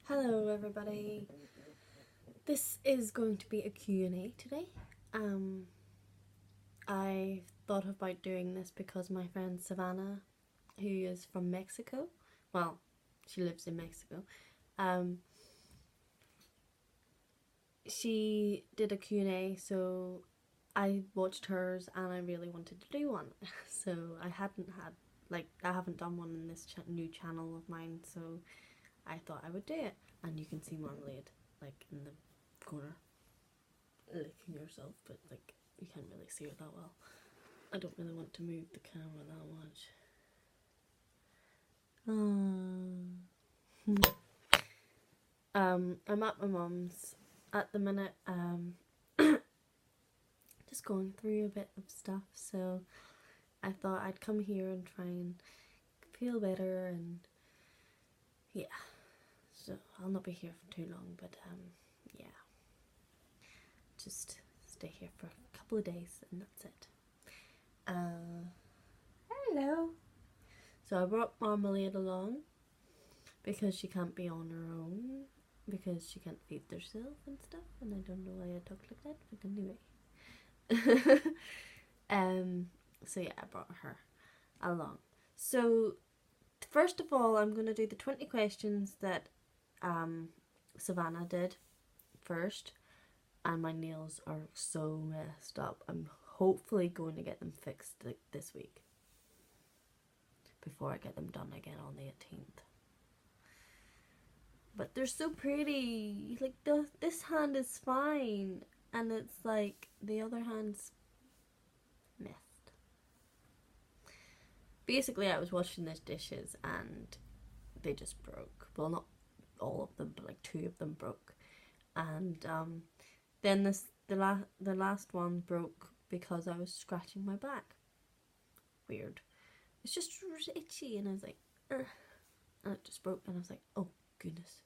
Hello everybody. This is going to be a Q&A today. I thought about doing this because my friend Savannah, who is from Mexico, well, she lives in Mexico, she did a Q&A, so I watched hers and I really wanted to do one. So I haven't done one in this new channel of mine, so I thought I would do it. And you can see Marmalade like in the corner licking herself, but like you can't really see her that well. I don't really want to move the camera that much. I'm at my mum's at the minute, just going through a bit of stuff, so I thought I'd come here and try and feel better, and yeah, so I'll not be here for too long, but yeah, just stay here for a couple of days and that's it. Hello. So I brought Marmalade along because she can't be on her own, because she can't feed herself and stuff, and I don't know why I talk like that, but anyway. So yeah, I brought her along. So first of all, I'm going to do the 20 questions that Savannah did first, and my nails are so messed up. I'm hopefully going to get them fixed like this week before I get them done again on the 18th. But they're so pretty. Like this hand is fine, and it's like the other hand's messed. Basically, I was washing these dishes and they just broke. Well, not all of them, but like 2 of them broke. And then the last one broke because I was scratching my back. Weird. It's just itchy, and I was like, ugh. And it just broke, and I was like, oh goodness.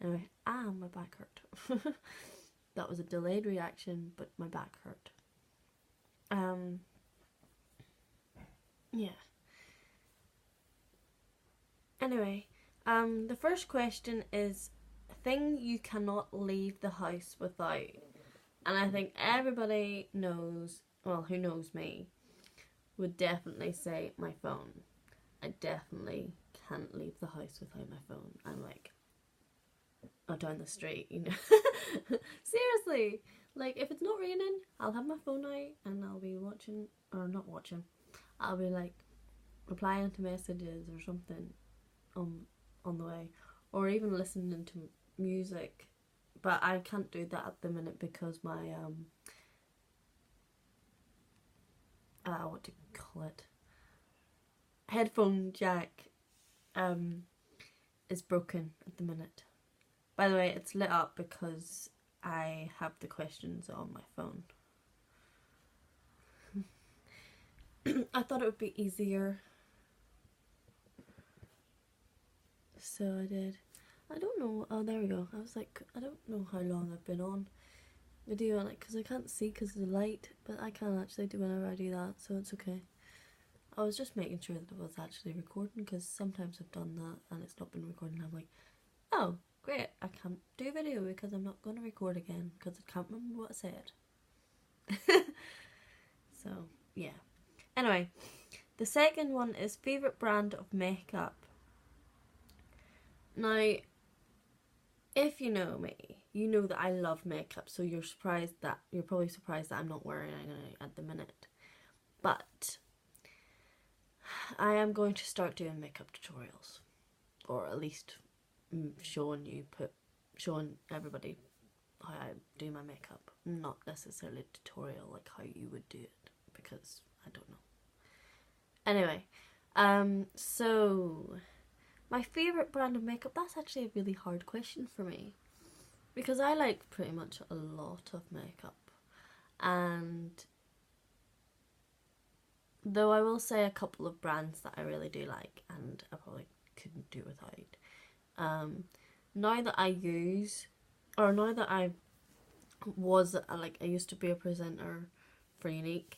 Anyway, my back hurt. That was a delayed reaction, but my back hurt. Yeah. Anyway, the first question is a thing you cannot leave the house without. And I think everybody knows, well, who knows me, would definitely say my phone. I definitely can't leave the house without my phone. I'm like, down the street, you know. Seriously, like if it's not raining, I'll have my phone out and I'll be watching, or not watching, I'll be like replying to messages or something on the way, or even listening to music. But I can't do that at the minute because my what do you call it, headphone jack is broken at the minute. By the way, it's lit up because I have the questions on my phone. I thought it would be easier, so I did. I don't know. Oh, there we go. I was like, I don't know how long I've been on video on it because I can't see because of the light, but I can actually do whenever I do that, so it's okay. I was just making sure that it was actually recording, because sometimes I've done that and it's not been recording. I'm like, oh great, I can't do video because I'm not going to record again because I can't remember what I said. So yeah. Anyway, the second one is favourite brand of makeup. Now, if you know me, you know that I love makeup, so you're probably surprised that I'm not wearing any at the minute. But I am going to start doing makeup tutorials, or at least showing everybody how I do my makeup. Not necessarily a tutorial like how you would do it, because I don't know. Anyway, so my favourite brand of makeup, that's actually a really hard question for me, because I like pretty much a lot of makeup, and though I will say a couple of brands that I really do like and I probably couldn't do without. Now that I used to be a presenter for Unique,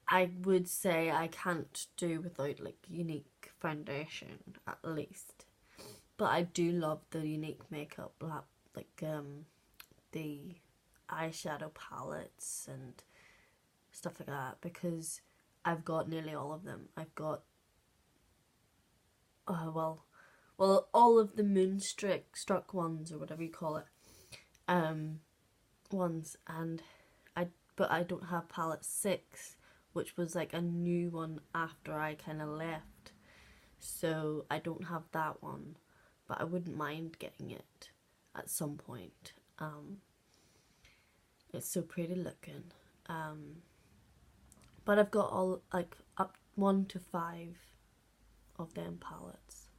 I would say I can't do without like Unique foundation, at least. But I do love the unique makeup, like the eyeshadow palettes and stuff like that, because I've got nearly all of them. I've got well, all of the moonstruck ones, or whatever you call it, ones, and but I don't have palette 6, which was like a new one after I kind of left, so I don't have that one, but I wouldn't mind getting it at some point. It's so pretty looking. But I've got all, like, up 1 to 5 of them palettes,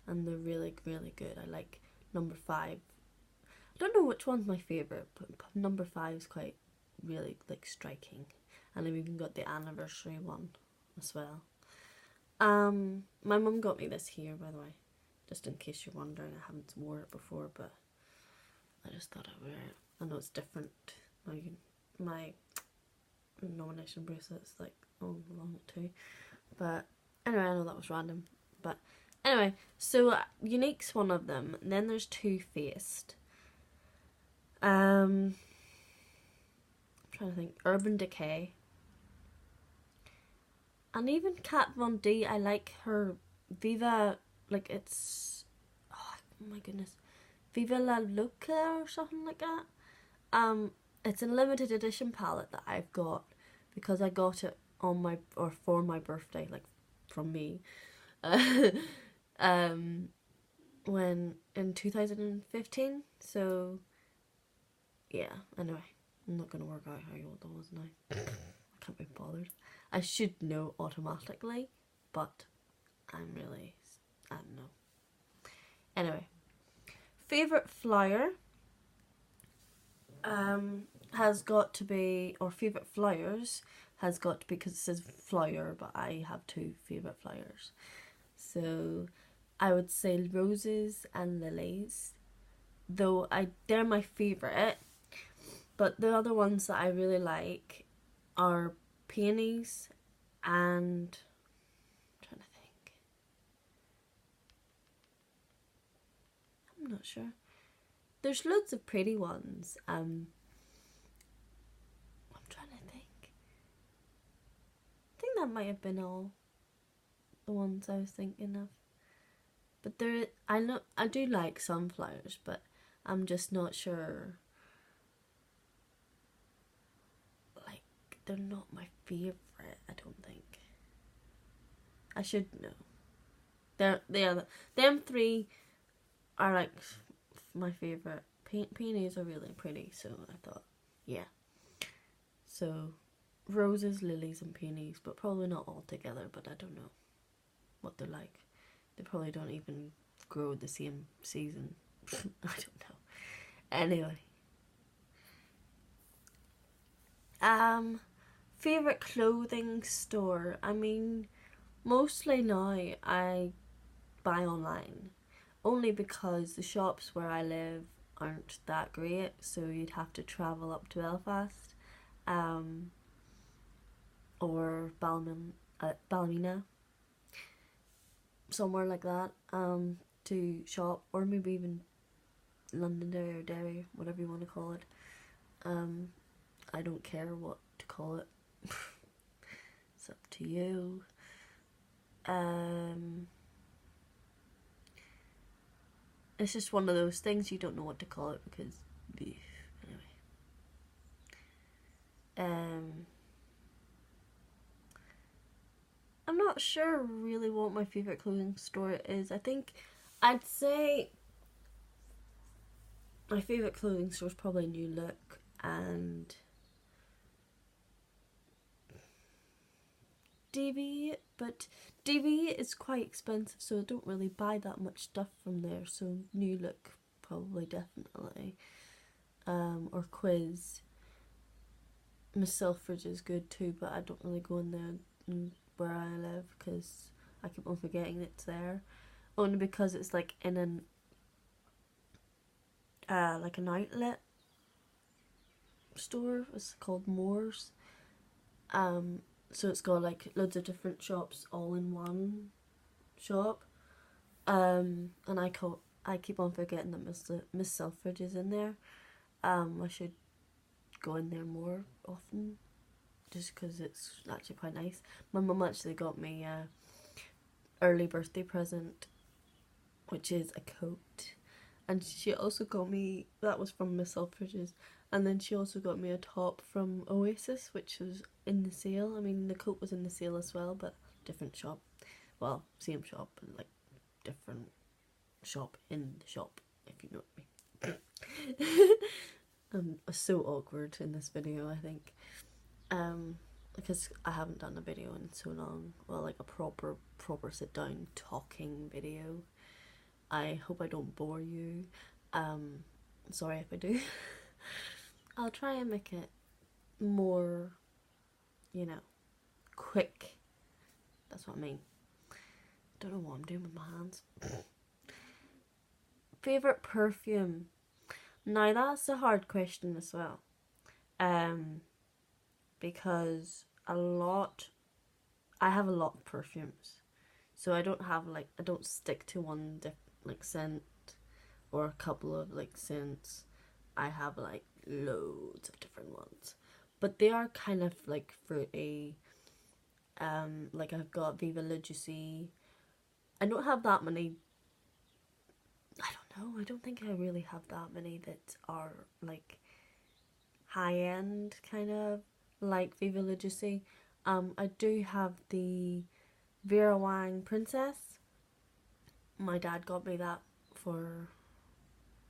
and they're really, really good. I like number 5. I don't know which one's my favourite, but number 5 is quite really, like, striking. And I've even got the anniversary one as well. My mum got me this here, by the way, just in case you're wondering. I haven't worn it before, but I just thought I'd wear it. I know it's different. My nomination bracelet's like along it too, but anyway, I know that was random, but anyway, so Unique's one of them, and then there's Too Faced, I'm trying to think, Urban Decay, and even Kat Von D. I like her Viva, like, it's, oh my goodness, Viva La Loca or something like that. It's a limited edition palette that I've got, because I got it on my, or for my birthday, like, from me, when, in 2015, so, yeah, anyway, I'm not going to work out how old I was now, I can't be bothered. I should know automatically, but I'm really, I don't know. Anyway, favourite flower has got to be, or favourite flowers has got to be, because it says flower, but I have 2 favourite flowers. So I would say roses and lilies, though they're my favourite, but the other ones that I really like are peonies and, I'm trying to think, I'm not sure. There's loads of pretty ones. I'm trying to think. I think that might have been all the ones I was thinking of. But I do like sunflowers, but I'm just not sure. Like, they're not my favourite, I don't think. I should know. Them 3 are like my favourite. Peonies are really pretty, so I thought, yeah. So, roses, lilies and peonies, but probably not all together, but I don't know what they're like. They probably don't even grow the same season. I don't know. Anyway. Favourite clothing store? I mean, mostly now I buy online, only because the shops where I live aren't that great, so you'd have to travel up to Belfast, or Ballymena, somewhere like that, to shop, or maybe even Londonderry or Derry, whatever you want to call it. I don't care what to call it. It's up to you. It's just one of those things, you don't know what to call it, because anyway. I'm not sure really what my favourite clothing store is. I think I'd say my favourite clothing store is probably New Look and DV, but DV is quite expensive, so I don't really buy that much stuff from there, so New Look probably, definitely. Or Quiz. Miss Selfridge is good too, but I don't really go in there where I live, because I keep on forgetting it's there, only because it's like in an like an outlet store. It's called Moore's, so it's got like loads of different shops all in one shop, and I I keep on forgetting that Miss Selfridge is in there. I should go in there more often, just because it's actually quite nice. My mum actually got me a early birthday present, which is a coat, and she also got me, that was from Miss Selfridge's, and then she also got me a top from Oasis, which was in the sale. I mean, the coat was in the sale as well, but different shop. Well, same shop, but like different shop in the shop, if you know what I mean. I'm so awkward in this video, I think. Because I haven't done a video in so long. Well, like a proper sit down talking video. I hope I don't bore you. Sorry if I do. I'll try and make it more, you know, quick. That's what I mean. Don't know what I'm doing with my hands. Favourite perfume? Now that's a hard question as well. Because I have a lot of perfumes. So I don't have like, I don't stick to one like scent or a couple of like scents. I have like loads of different ones. But they are kind of like fruity. Like I've got Viva La Juicy. I don't have that many. I don't know. I don't think I really have that many that are like high end kind of like Viva La Juicy. I do have the Vera Wang Princess. My dad got me that for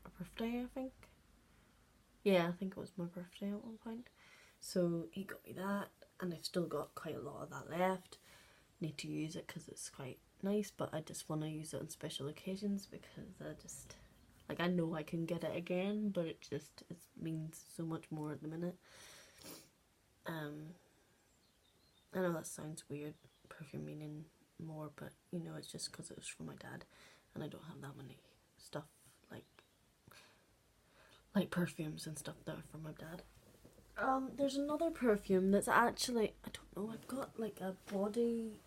a birthday, I think. Yeah, I think it was my birthday at one point. So he got me that, and I've still got quite a lot of that left. Need to use it because it's quite nice, but I just want to use it on special occasions because I just, like, I know I can get it again, but it means so much more at the minute. I know that sounds weird, perfume meaning more, but you know, it's just because it was from my dad, and I don't have that many stuff like perfumes and stuff that are from my dad. There's another perfume that's actually, I don't know, I've got like a body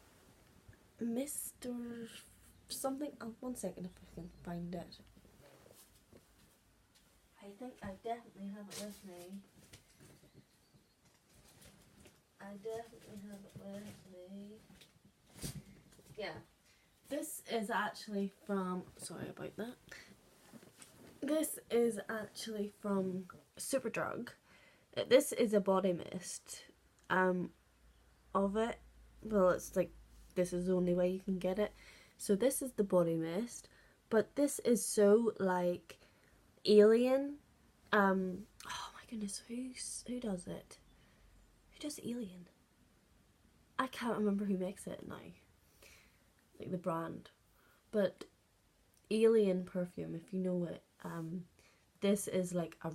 mist or something. One second if I can find it. I think I definitely have it with me. Yeah. This is actually from, sorry about that. This is actually from Superdrug. This is a body mist of it. Well, it's like, this is the only way you can get it. So this is the body mist, but this is so like alien. Oh my goodness, who does it? Who does Alien? I can't remember who makes it now, like the brand, but Alien perfume, if you know it. This is like a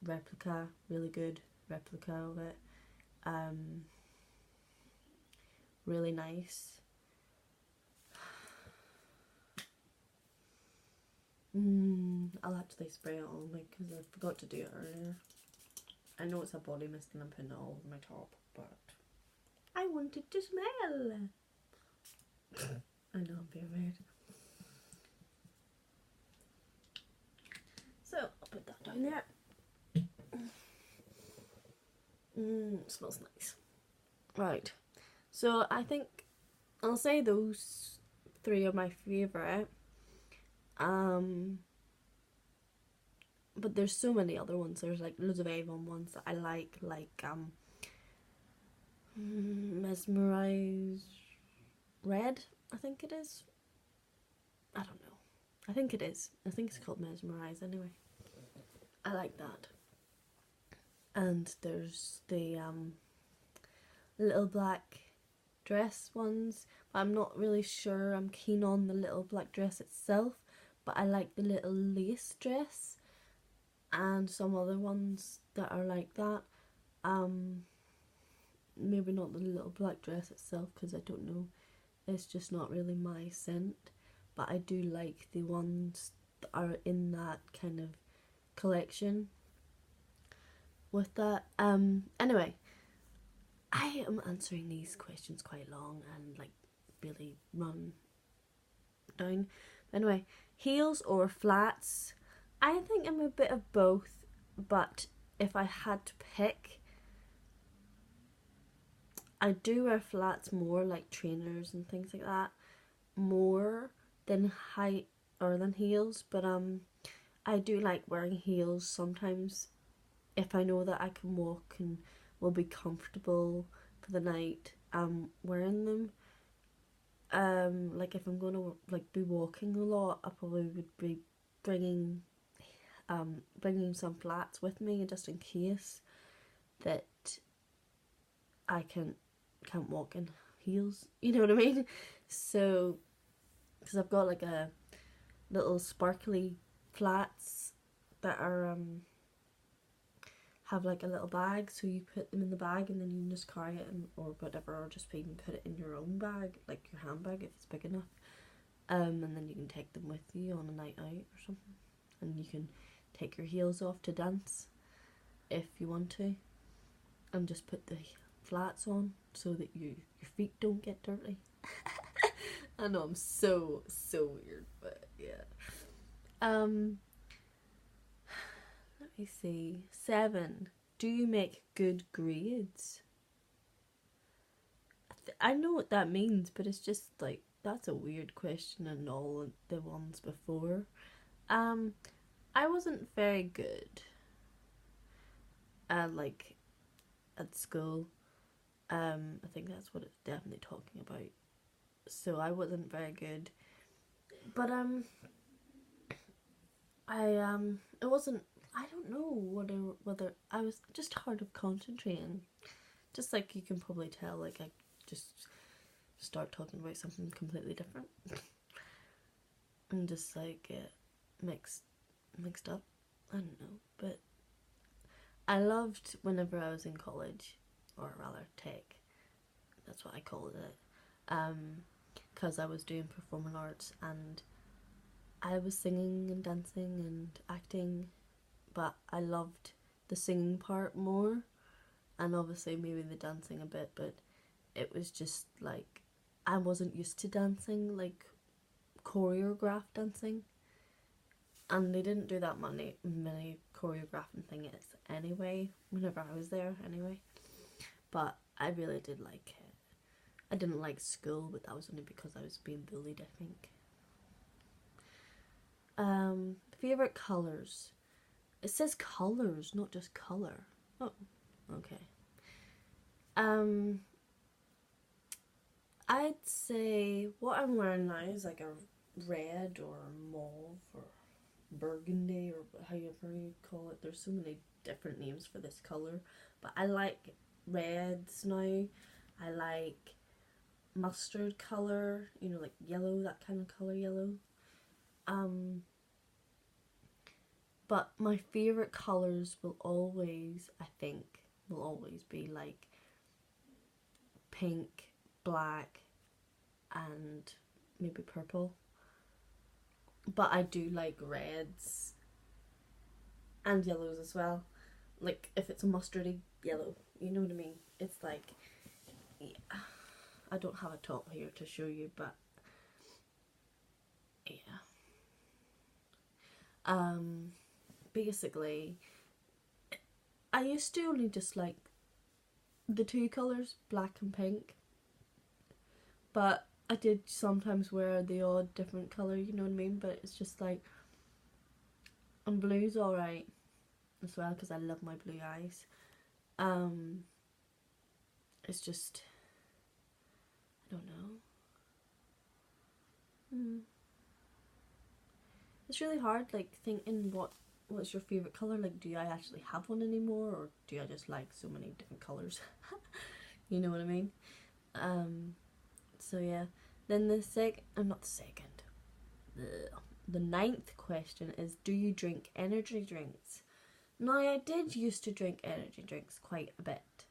replica, really good replica of it. Really nice. I'll actually spray it on, like, because I forgot to do it earlier. I know it's a body mist and I'm putting it all over my top, but I wanted to smell. I know, I'm being weird. So I'll put that down there. It smells nice. Right. So I think I'll say those three are my favourite. But there's so many other ones. There's like loads of Avon ones that I like Mesmerize Red, I think it is. I don't know. I think it is. I think it's called Mesmerize anyway. I like that. And there's the little black dress ones, but I'm not really sure I'm keen on the little black dress itself, but I like the little lace dress and some other ones that are like that. Maybe not the little black dress itself because I don't know, it's just not really my scent, but I do like the ones that are in that kind of collection with that. Anyway, I am answering these questions quite long and like really run down. Anyway, Heels or flats? I think I'm a bit of both, but if I had to pick, I do wear flats more, like trainers and things like that, more than than heels. But I do like wearing heels sometimes if I know that I can walk and will be comfortable for the night. Wearing them. Like if I'm gonna like be walking a lot, I probably would be bringing bringing some flats with me just in case that I can't walk in heels. You know what I mean? So, because I've got like a little sparkly flats that are have like a little bag, so you put them in the bag and then you can just carry it or whatever, or just even put it in your own bag, like your handbag if it's big enough. And then you can take them with you on a night out or something, and you can take your heels off to dance if you want to, and just put the flats on so that your feet don't get dirty. I know I'm so weird, but yeah. Let me see. 7. Do you make good grades? I know what that means, but it's just like, that's a weird question and all the ones before. I wasn't very good like at school. I think that's what it's definitely talking about. So I wasn't very good. But it wasn't, I don't know whether I was just hard of concentrating. Just like you can probably tell, like I just start talking about something completely different. And just like mixed up. I don't know, but I loved whenever I was in college, or rather tech. That's what I called it. Because I was doing performing arts and I was singing and dancing and acting, but I loved the singing part more, and obviously maybe the dancing a bit, but it was just like I wasn't used to dancing, like choreographed dancing, and they didn't do that many choreographing things anyway whenever I was there anyway, but I really did like it. I didn't like school, but that was only because I was being bullied, I think. Favorite colors. It says colors, not just color. Oh, okay. I'd say what I'm wearing now is like a red or mauve or burgundy or however you call it. There's so many different names for this color, but I like reds now. I like mustard color, you know, like yellow, that kind of color yellow. But my favourite colours will always be like pink, black, and maybe purple. But I do like reds and yellows as well. Like if it's a mustardy yellow, you know what I mean? It's like, yeah. I don't have a top here to show you, but yeah. Basically, I used to only just like the two colours, black and pink, but I did sometimes wear the odd different colour, you know what I mean? But it's just like, and blue's alright as well because I love my blue eyes. It's just, I don't know. It's really hard, like thinking what's your favourite colour. Like, do I actually have one anymore, or do I just like so many different colours? You know what I mean? So yeah. Then the ninth question is, do you drink energy drinks? Now, I did used to drink energy drinks quite a bit.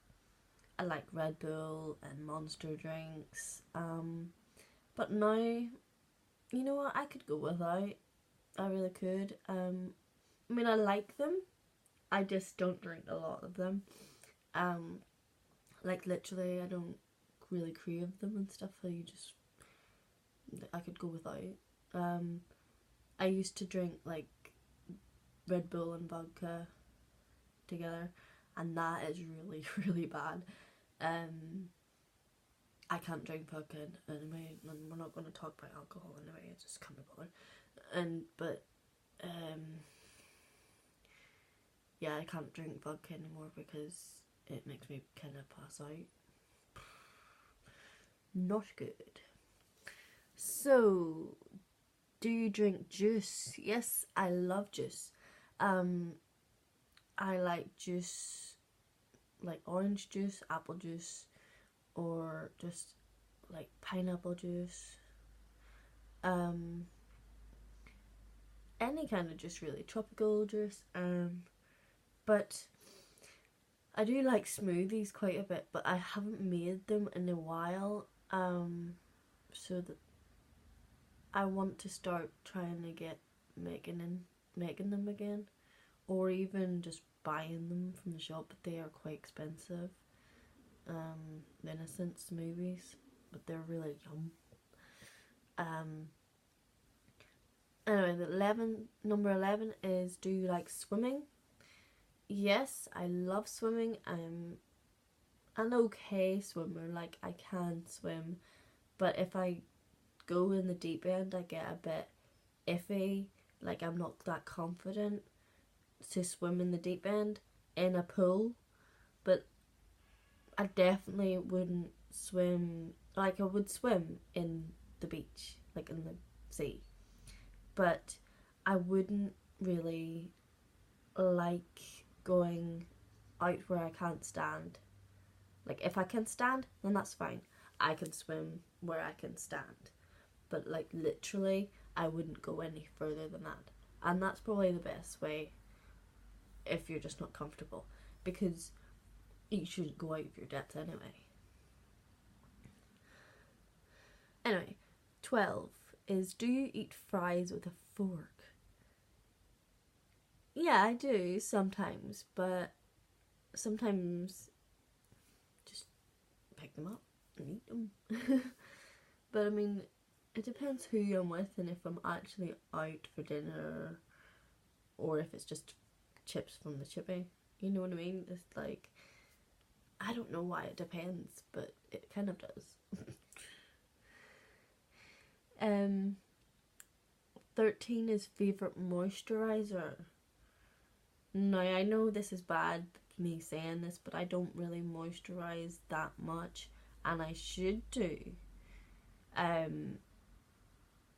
I like Red Bull and Monster drinks. But now, you know what? I could go without. I really could. I mean, I like them. I just don't drink a lot of them. Like literally, I don't really crave them and stuff. So I could go without. I used to drink like Red Bull and vodka together, and that is really, really bad. I can't drink vodka anyway, and we're not going to talk about alcohol anyway, I just can't be bothered. But yeah, I can't drink vodka anymore because it makes me kind of pass out. Not good. So, do you drink juice? Yes, I love juice. I like juice, like orange juice, apple juice, or just like pineapple juice. Any kind of juice really, tropical juice. But I do like smoothies quite a bit, but I haven't made them in a while. So that I want to start trying to get making them again, or even just buying them from the shop. But they are quite expensive. Innocent smoothies, but they're really yum. Anyway, number 11 is, do you like swimming? Yes, I love swimming. I'm an okay swimmer, like I can swim, but if I go in the deep end I get a bit iffy, like I'm not that confident to swim in the deep end in a pool. But I definitely wouldn't swim, like I would swim in the beach, like in the sea, but I wouldn't really like going out where I can't stand. Like if I can stand, then that's fine. I can swim where I can stand. But like literally, I wouldn't go any further than that. And that's probably the best way if you're just not comfortable, because you shouldn't go out of your depth anyway. Anyway, 12 is, do you eat fries with a fork? Yeah, I do sometimes, but sometimes just pick them up and eat them. But I mean, it depends who I'm with and if I'm actually out for dinner or if it's just chips from the chippy. You know what I mean? It's like, I don't know why it depends, but it kind of does. 13 is favourite moisturiser. Now, I know this is bad, me saying this, but I don't really moisturise that much, and I should do.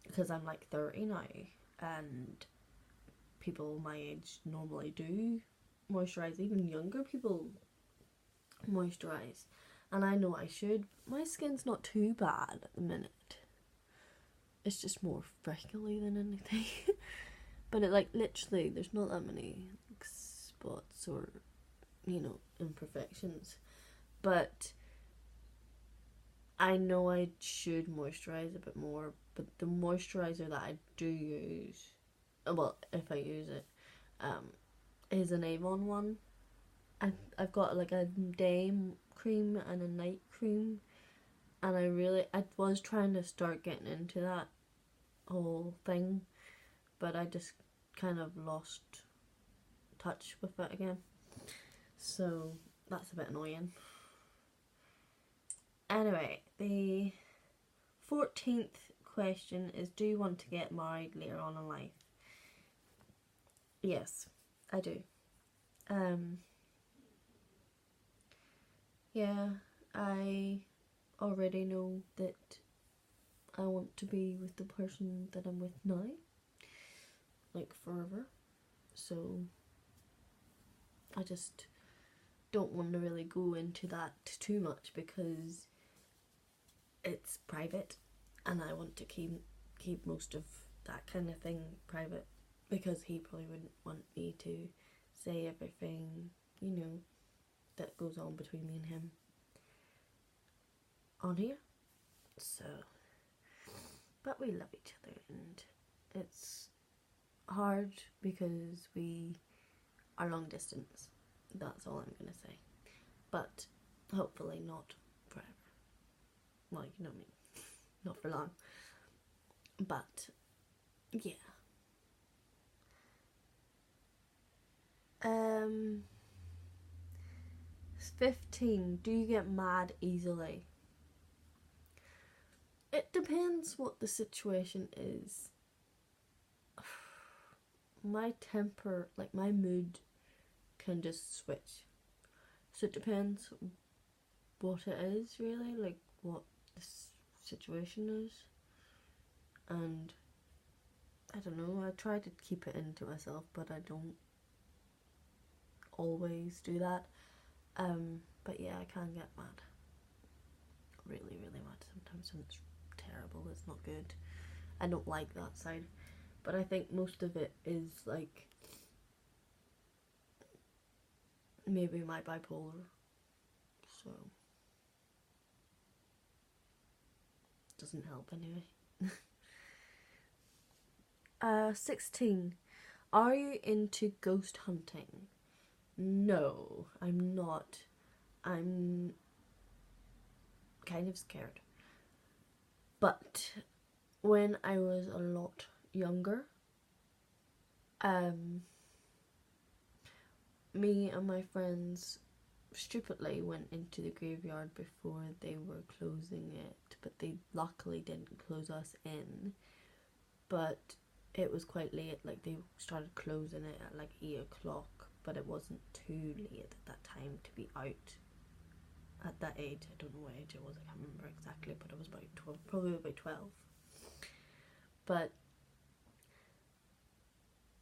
Because I'm like 30 now, and people my age normally do moisturise. Even younger people moisturise, and I know I should. My skin's not too bad at the minute. It's just more freckly than anything. But it, like, literally, there's not that many like, spots or, you know, imperfections. But I know I should moisturise a bit more. But the moisturiser that I do use, well, if I use it, is an Avon one. I've got like a day cream and a night cream. And I was trying to start getting into that whole thing, but I just kind of lost touch with it again. So that's a bit annoying. Anyway, the 14th question is, do you want to get married later on in life? Yes, I do. Yeah, I already know that I want to be with the person that I'm with now, like forever. So I just don't want to really go into that too much because it's private, and I want to keep most of that kind of thing private, because he probably wouldn't want me to say everything, you know, that goes on between me and him on here. So, but we love each other, and it's hard because we are long distance. That's all I'm gonna say. But hopefully not forever. Well, you know me, not for long. But yeah, Um, 15. Do you get mad easily? It depends what the situation is. My temper, like my mood, can just switch. So it depends what it is, really, like what the situation is. And I don't know, I try to keep it into myself, but I don't always do that. But yeah, I can get mad. Really, really mad sometimes, and it's terrible, it's not good. I don't like that side. But I think most of it is like maybe my bipolar. So doesn't help anyway. 16. Are you into ghost hunting? No, I'm not. I'm kind of scared. But when I was a lot younger, me and my friends stupidly went into the graveyard before they were closing it, but they luckily didn't close us in. But it was quite late, like they started closing it at like 8 o'clock, but it wasn't too late at that time to be out at that age. I don't know what age it was, I can't remember exactly, but it was about 12, probably about 12. But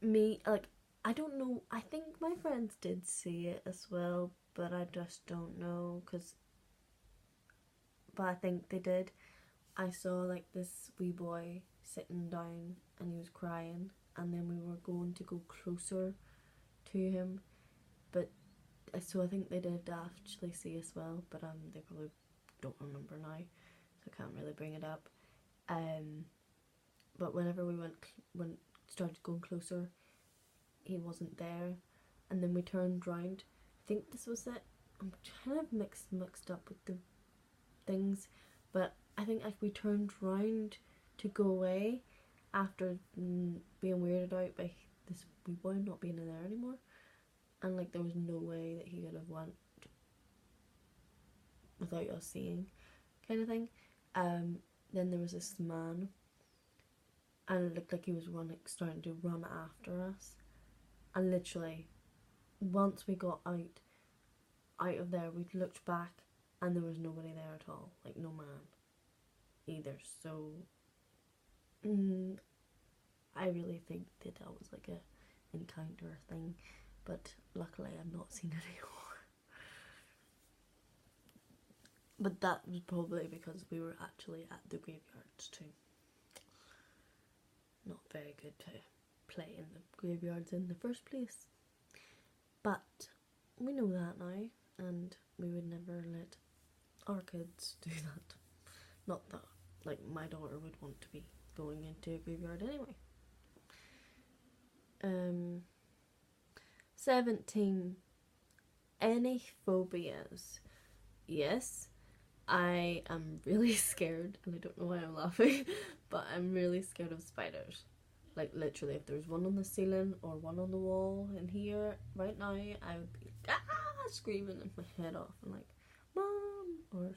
me, like, I don't know, I think my friends did see it as well, but I just don't know, but I think they did. I saw like this wee boy sitting down and he was crying, and then we were going to go closer to him, but so I think they did actually see as well, but they probably don't remember now, so I can't really bring it up. But whenever we started going closer, he wasn't there, and then we turned round. I think this was it. I'm kind of mixed up with the things, but I think like we turned round to go away after being weirded out by this wee boy not being in there anymore, and like there was no way that he could have went without us seeing, kind of thing. Then there was this man, and it looked like he was starting to run after us, and literally once we got out of there, we looked back and there was nobody there at all, like no man either. So I really think that was like a encounter thing, but luckily I've not seen it anymore. But that was probably because we were actually at the graveyards too. Not very good to play in the graveyards in the first place. But we know that now, and we would never let our kids do that. Not that, like, my daughter would want to be going into a graveyard anyway. 17. Any phobias? Yes, I am really scared, and I don't know why I'm laughing, but I'm really scared of spiders. Like, literally, if there's one on the ceiling or one on the wall in here right now, I would be screaming my head off and like, Mom, or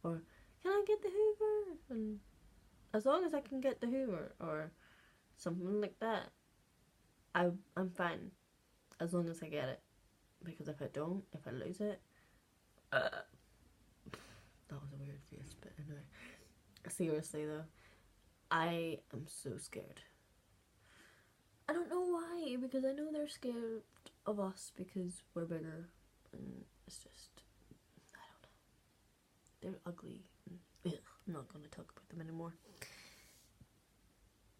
or can I get the Hoover? And as long as I can get the Hoover or something like that, I'm fine, as long as I get it. Because if I don't, if I lose it, that was a weird face, but anyway. Seriously though, I am so scared. I don't know why, because I know they're scared of us because we're bigger, and it's just, I don't know. They're ugly. And, I'm not going to talk about them anymore.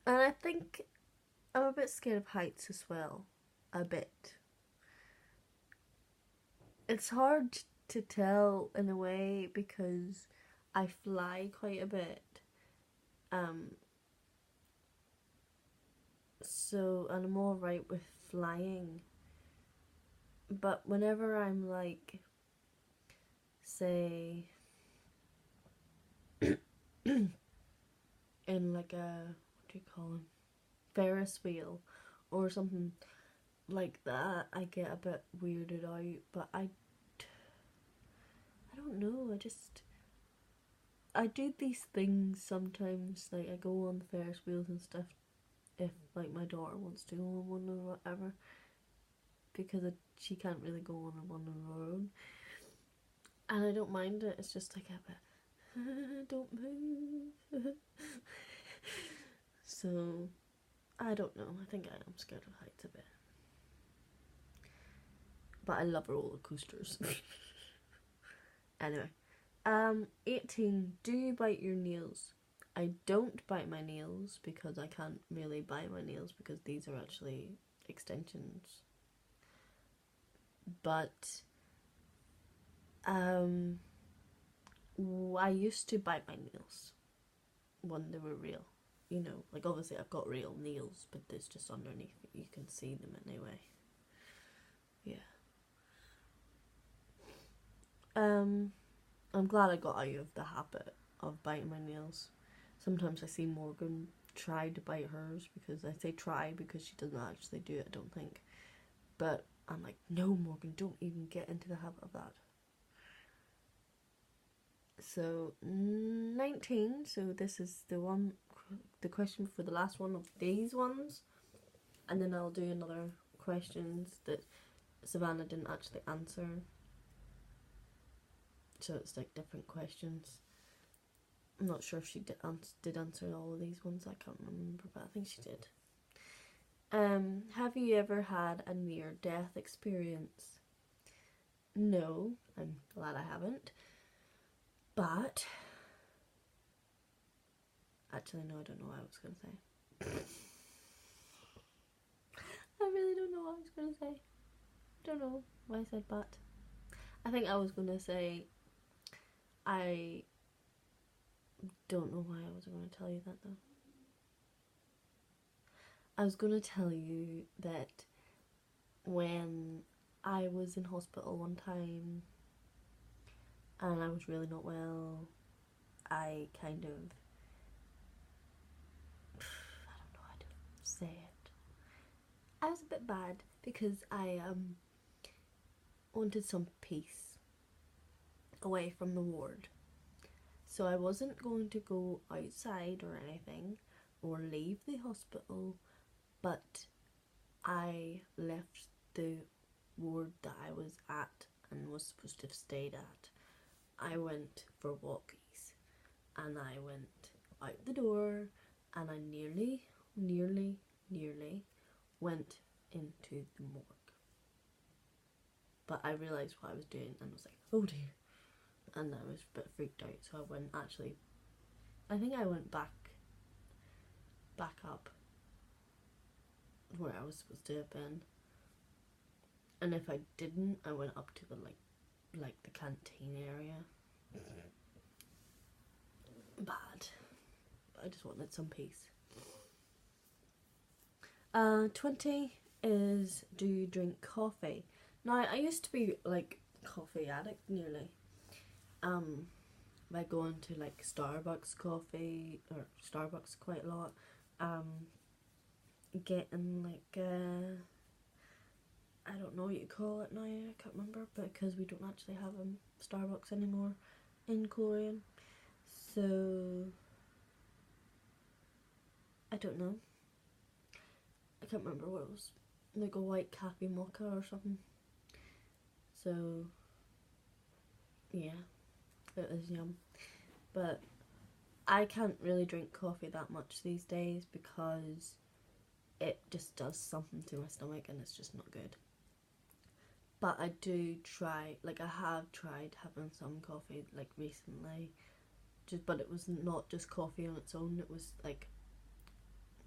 And I think I'm a bit scared of heights as well. A bit. It's hard to tell in a way because I fly quite a bit. So, and I'm alright with flying. But whenever I'm like, say, in like a, what do you call them? Ferris wheel or something, like that, I get a bit weirded out, but I don't know, I do these things sometimes, like I go on the Ferris wheels and stuff if like my daughter wants to go on one or whatever, because she can't really go on one on her own, and I don't mind it. It's just like a bit don't move. So I don't know, I think I am scared of heights a bit, but I love roller coasters. Anyway, 18. Do you bite your nails? I don't bite my nails because I can't really bite my nails because these are actually extensions. But I used to bite my nails when they were real. You know, like obviously I've got real nails, but it's just underneath it. You can see them anyway. Yeah. I'm glad I got out of the habit of biting my nails. Sometimes I see Morgan try to bite hers, because I say try because she doesn't actually do it, I don't think. But I'm like, no, Morgan, don't even get into the habit of that. So 19. So this is the question for the last one of these ones, and then I'll do another questions that Savannah didn't actually answer. So it's like different questions. I'm not sure if she did answer all of these ones. I can't remember, but I think she did. Have you ever had a near-death experience? No, I'm glad I haven't. But actually, no, I don't know what I was going to say. I really don't know what I was going to say. Don't know why I said but. I think I was going to say I don't know why I was going to tell you that though. I was going to tell you that when I was in hospital one time and I was really not well, I kind of, I don't know how to say it. I was a bit bad because I wanted some peace away from the ward. So I wasn't going to go outside or anything or leave the hospital, but I left the ward that I was at and was supposed to have stayed at. I went for walkies and I went out the door and I nearly went into the morgue. But I realised what I was doing and I was like, oh dear. And I was a bit freaked out, so I went I think I went back up where I was supposed to have been. And if I didn't, I went up to the like the canteen area. Bad. But I just wanted some peace. 20 is, do you drink coffee? Now, I used to be like coffee addict nearly. By going to like Starbucks coffee, or Starbucks quite a lot. Getting like I don't know what you call it now, I can't remember, but because we don't actually have Starbucks anymore in Corian, so I don't know. I can't remember what it was, like a white cafe mocha or something. So yeah, it was yum. But I can't really drink coffee that much these days because it just does something to my stomach and it's just not good. But I do try, like I have tried having some coffee like recently, but it was not just coffee on its own, it was like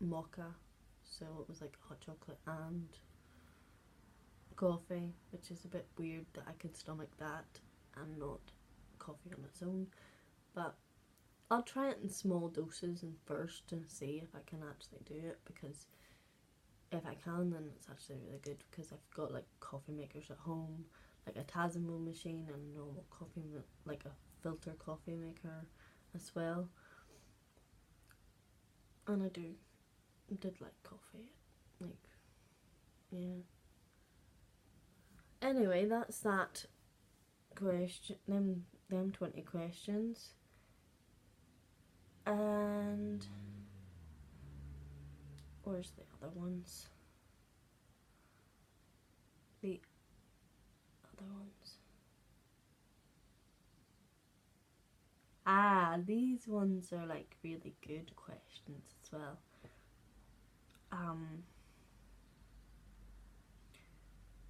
mocha, so it was like hot chocolate and coffee, which is a bit weird that I can stomach that and not coffee on its own. But I'll try it in small doses and first and see if I can actually do it, because if I can, then it's actually really good, because I've got like coffee makers at home, like a Tasmo machine and a normal coffee, like a filter coffee maker as well. And I did like coffee, like, yeah. Anyway, that's that question. Them 20 questions. And where's the other ones? The other ones. Ah, these ones are like really good questions as well.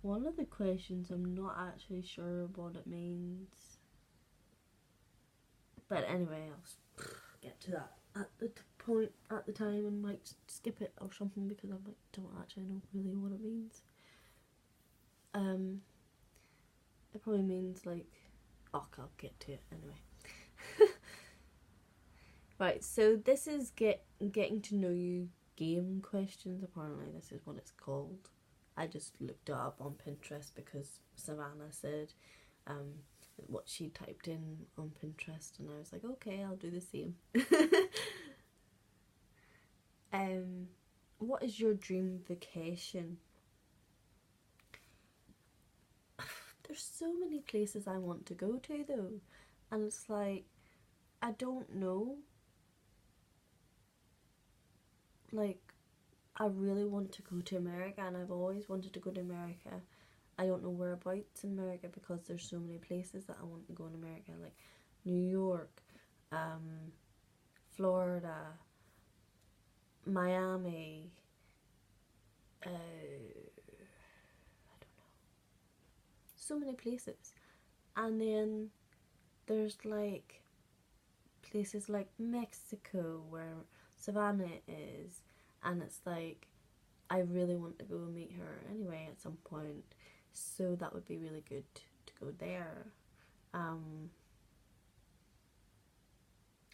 One of the questions I'm not actually sure what it means. But anyway, I'll get to that at the point at the time and might skip it or something because I don't actually know really what it means. It probably means like, oh, I'll get to it anyway. Right, so this is getting to know you game questions. Apparently, this is what it's called. I just looked it up on Pinterest because Savannah said what she typed in on Pinterest, and I was like, okay, I'll do the same. What is your dream vacation? There's so many places I want to go to though, and it's like, I don't know. Like, I really want to go to America, and I've always wanted to go to America. I don't know whereabouts in America because there's so many places that I want to go in America, like New York, Florida, Miami, I don't know, so many places. And then there's like places like Mexico where Savannah is, and it's like, I really want to go meet her anyway at some point, so that would be really good to go there.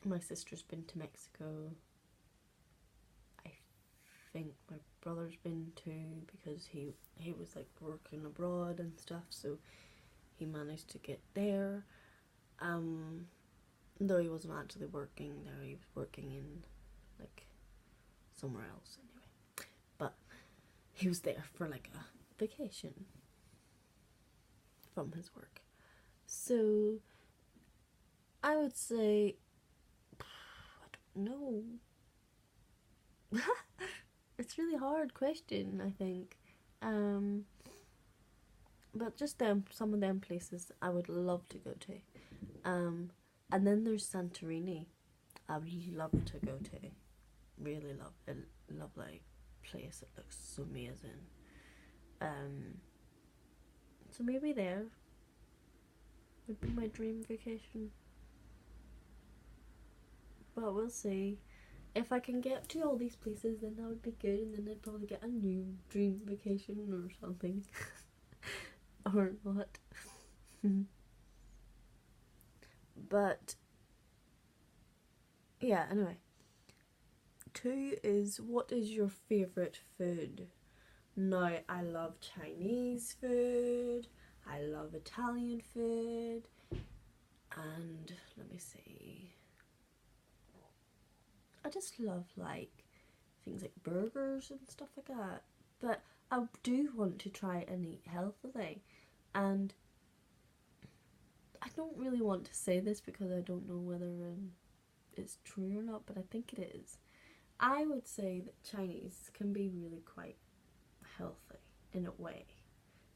My sister's been to Mexico. I think my brother's been too, because he was like working abroad and stuff, so he managed to get there. Though he wasn't actually working there, he was working in like somewhere else anyway, but he was there for like a vacation from his work. So I would say, I don't know. It's a really hard question, I think. But just some of them places I would love to go to. And then there's Santorini. I would love to go to. Really love a lovely place. It looks so amazing. So maybe there would be my dream vacation. But we'll see. If I can get to all these places, then that would be good, and then I'd probably get a new dream vacation or something. Or what. But yeah, anyway. 2 is, what is your favourite food? Now, I love Chinese food, I love Italian food, and let me see, I just love like things like burgers and stuff like that. But I do want to try and eat healthily, and I don't really want to say this because I don't know whether it's true or not, but I think it is. I would say that Chinese can be really quite healthy in a way.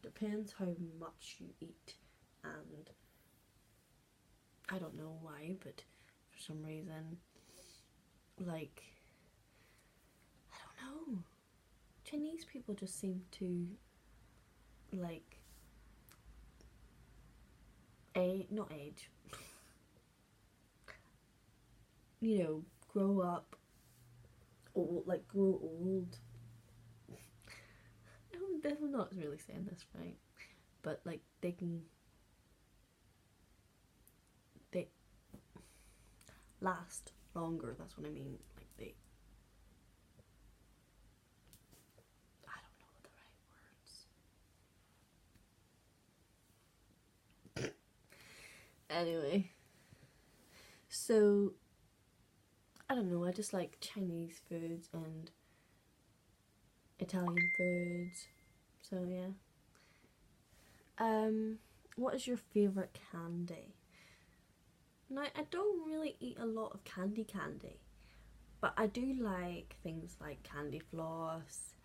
Depends how much you eat, and I don't know why, but for some reason, like, I don't know, Chinese people just seem to like not age, you know, grow up old, like grow old. I'm not really saying this right, but like they last longer. That's what I mean. Like I don't know what the right words. Anyway, so I don't know. I just like Chinese foods and Italian foods. So yeah. What is your favourite candy? Now, I don't really eat a lot of candy, but I do like things like candy floss,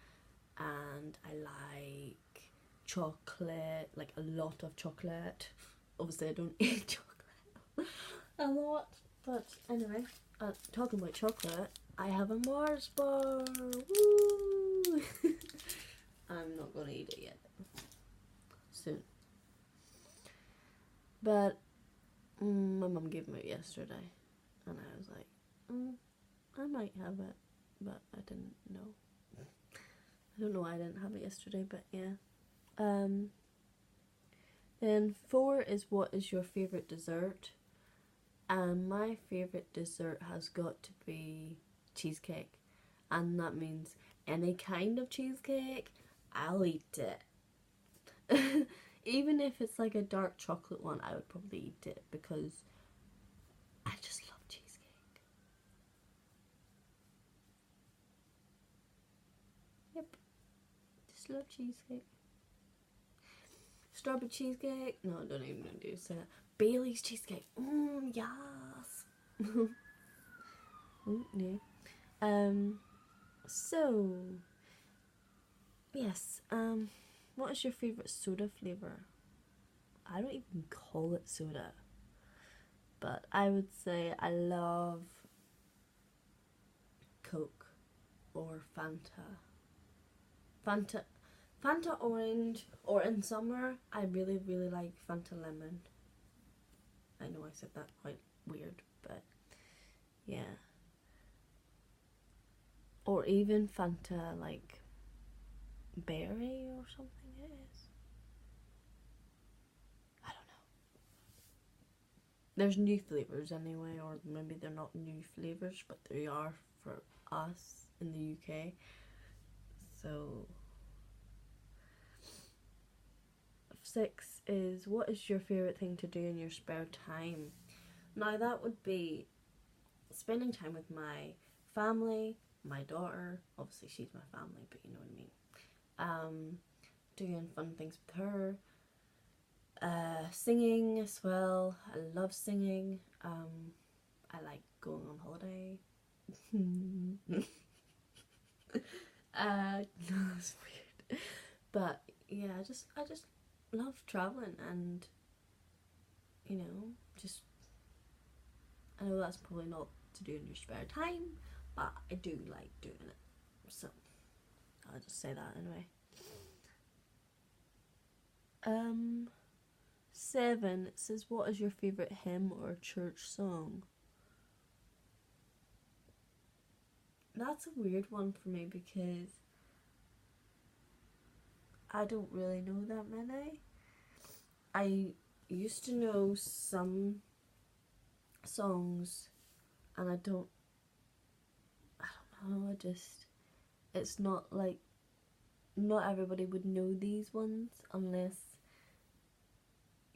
and I like chocolate, like a lot of chocolate. Obviously I don't eat chocolate a lot, but anyway, talking about chocolate, I have a Mars bar. Woo! I'm not gonna eat it yet. Soon. But my mum gave me it yesterday, and I was like, I might have it, but I didn't know. I don't know why I didn't have it yesterday, but yeah. Then 4 is, what is your favourite dessert? And my favourite dessert has got to be cheesecake. And that means any kind of cheesecake, I'll eat it. Even if it's like a dark chocolate one, I would probably eat it because I just love cheesecake. Yep. Just love cheesecake. Strawberry cheesecake. No, don't even do that. Bailey's cheesecake. Yes. Yeah. So yes. What is your favourite soda flavour? I don't even call it soda, but I would say I love Coke or Fanta. Fanta orange, or in summer I really like Fanta lemon. I know I said that quite weird, but yeah. Or even Fanta like berry or something it is. I don't know. There's new flavours anyway, or maybe they're not new flavours, but they are for us in the UK. So 6 is, what is your favourite thing to do in your spare time? Now that would be spending time with my family, my daughter, obviously she's my family, but you know what I mean. Doing fun things with her, singing as well. I love singing. I like going on holiday. That's weird, but yeah, I just love traveling, and you know, just, I know that's probably not to do in your spare time, but I do like doing it, so I'll just say that anyway. 7, it says, what is your favourite hymn or church song? That's a weird one for me because I don't really know that many. I used to know some songs, and I don't know, it's not like, not everybody would know these ones unless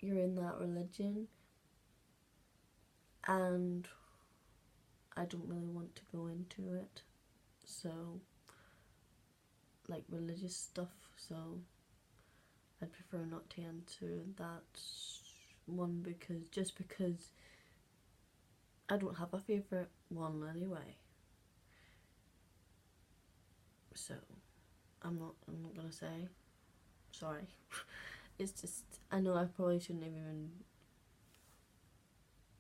you're in that religion, and I don't really want to go into it, so like religious stuff, so I'd prefer not to answer that one, because I don't have a favourite one anyway, so I'm not gonna say, sorry. It's just, I know I probably shouldn't have even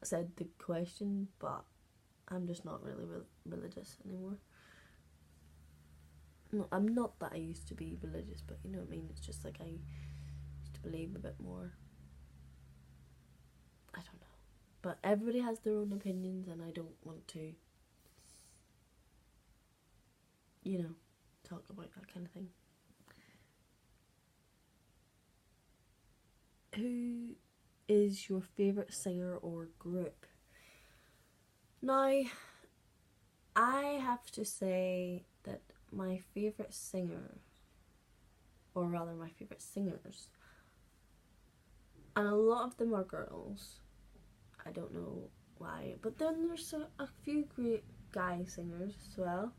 said the question, but I'm just not really religious anymore. No, I'm not that I used to be religious, but you know what I mean, it's just like I used to believe a bit more. I don't know. But everybody has their own opinions, and I don't want to, you know, talk about that kind of thing. Who is your favourite singer or group? Now, I have to say that my favourite singer, or rather my favourite singers, and a lot of them are girls, I don't know why, but then there's a few great guy singers as well.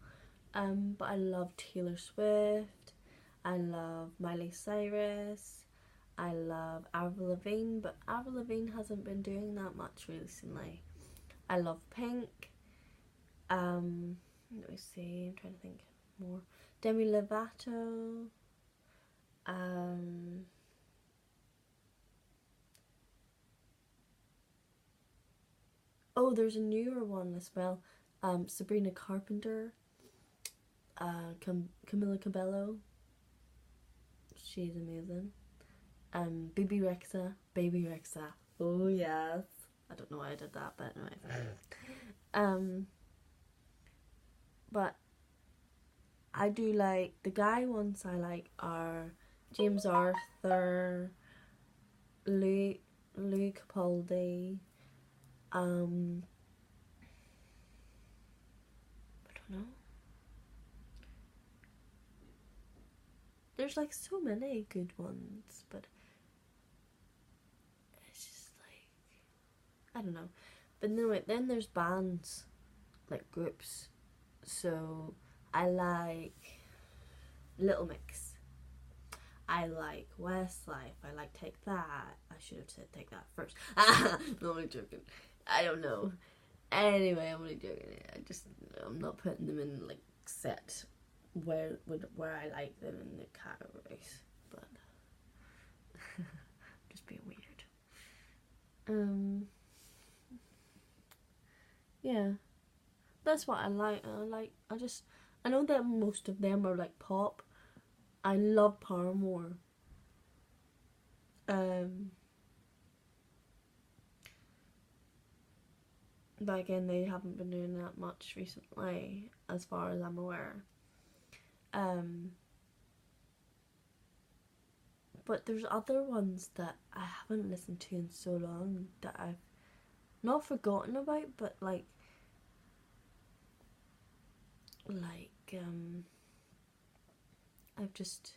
But I love Taylor Swift, I love Miley Cyrus, I love Avril Lavigne, but Avril Lavigne hasn't been doing that much recently. I love Pink. Let me see, I'm trying to think more. Demi Lovato. Oh, there's a newer one as well. Sabrina Carpenter. Camila Cabello. She's amazing. Baby Rexha. Oh yes. I don't know why I did that, but anyway. But I do like the guy ones. I like are James Arthur, Luke Capaldi. I don't know. There's like so many good ones, but it's just like, I don't know. But anyway, then there's bands, like groups. So I like Little Mix. I like Westlife. I like Take That. I should have said Take That first. No, I'm joking. I don't know. Anyway, I'm only joking. I'm not putting them in like set where I like them in the categories, but just being weird. Yeah, that's what I like. I know that most of them are like pop. I love Paramore. But again, they haven't been doing that much recently, as far as I'm aware. But there's other ones that I haven't listened to in so long that I've not forgotten about, but like I've just,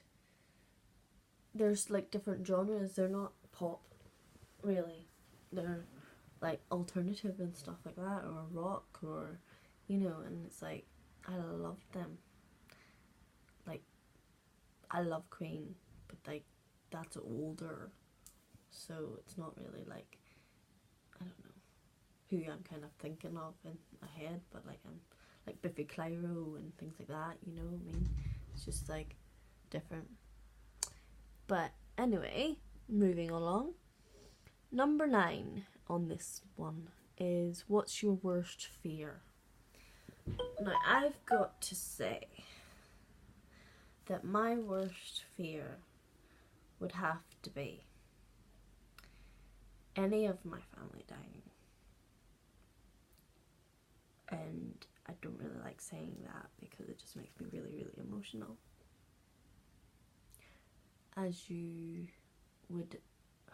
there's like different genres. They're not pop, really. They're like alternative and stuff like that, or rock, or and it's like I love them. Like I love Queen, but like that's older, so it's not really like, I don't know who I'm kind of thinking of in my head, but like I'm like Biffy Clyro and things like that, you know what I mean? It's just like different. But anyway, moving along. Number 9 on this one is, what's your worst fear? Now I've got to say that my worst fear would have to be any of my family dying. And I don't really like saying that because it just makes me really, really emotional. As you would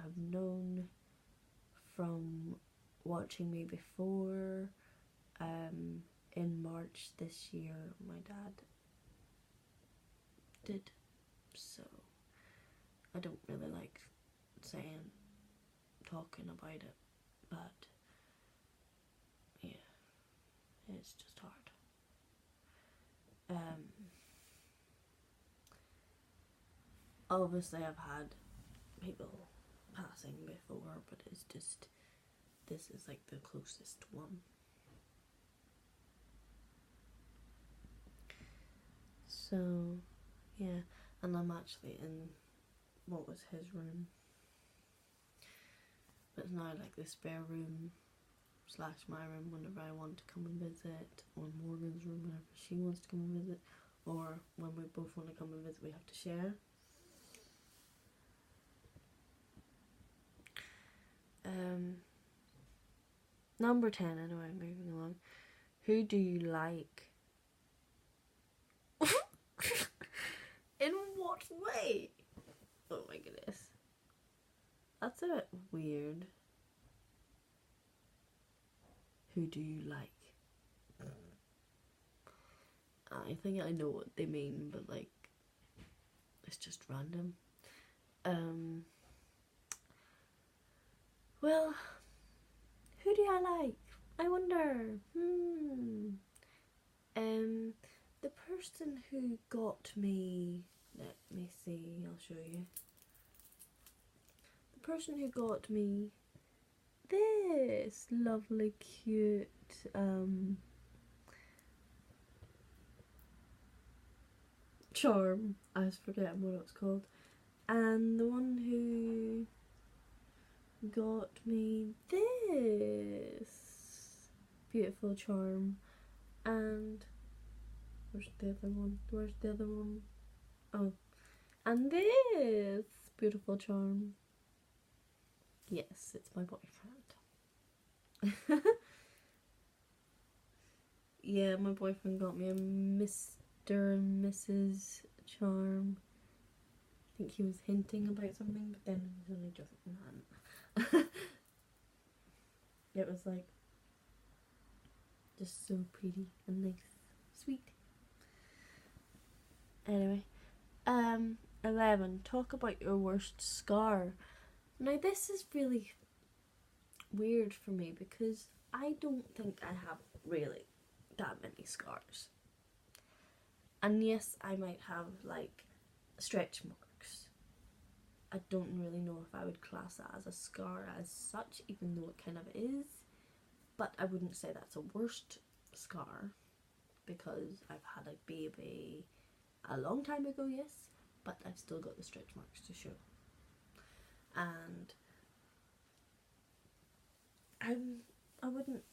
have known from watching me before, in March this year, my dad did. So I don't really like talking about it, but yeah, it's just hard. Obviously I've had people passing before, but it's just, this is like the closest one. So yeah, and I'm actually in what was his room, but it's now like the spare room / my room whenever I want to come and visit, or Morgan's room whenever she wants to come and visit, or when we both want to come and visit we have to share. Number 10, anyway, moving along. Who do you like? In what way? Oh my goodness. That's a bit weird. Who do you like? I think I know what they mean, but like, it's just random. Well, who do I like? I wonder. The person who got me, let me see, I'll show you. person who got me this lovely, cute, charm, I was forgetting what it was called, and the one who got me this beautiful charm, and where's the other one? Oh, and this beautiful charm. Yes, it's my boyfriend. Yeah, my boyfriend got me a Mr. and Mrs. charm. I think he was hinting about something, but then he was only joking. It was like just so pretty and nice, sweet. Anyway, 11. Talk about your worst scar. Now this is really weird for me because I don't think I have really that many scars. And yes, I might have like stretch marks. I don't really know if I would class that as a scar as such, even though it kind of is. But I wouldn't say that's a worst scar because I've had a baby a long time ago, yes, but I've still got the stretch marks to show. And I wouldn't,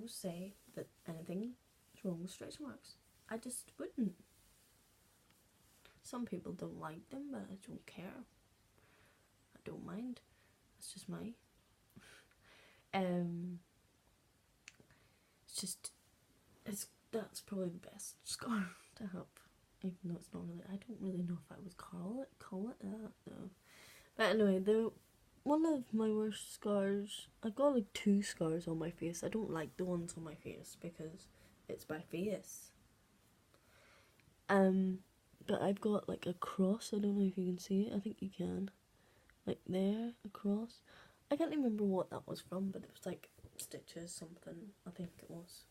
say that anything is wrong with stretch marks. I just wouldn't. Some people don't like them, but I don't care. I don't mind. It's just my. That's probably the best scar to have. Even though it's not really. I don't really know if I would call it that though. But anyway, one of my worst scars. I've got like 2 scars on my face. I don't like the ones on my face because it's my face. But I've got like a cross. I don't know if you can see it. I think you can. Like there, a cross. I can't remember what that was from, but it was like stitches, something. I think it was.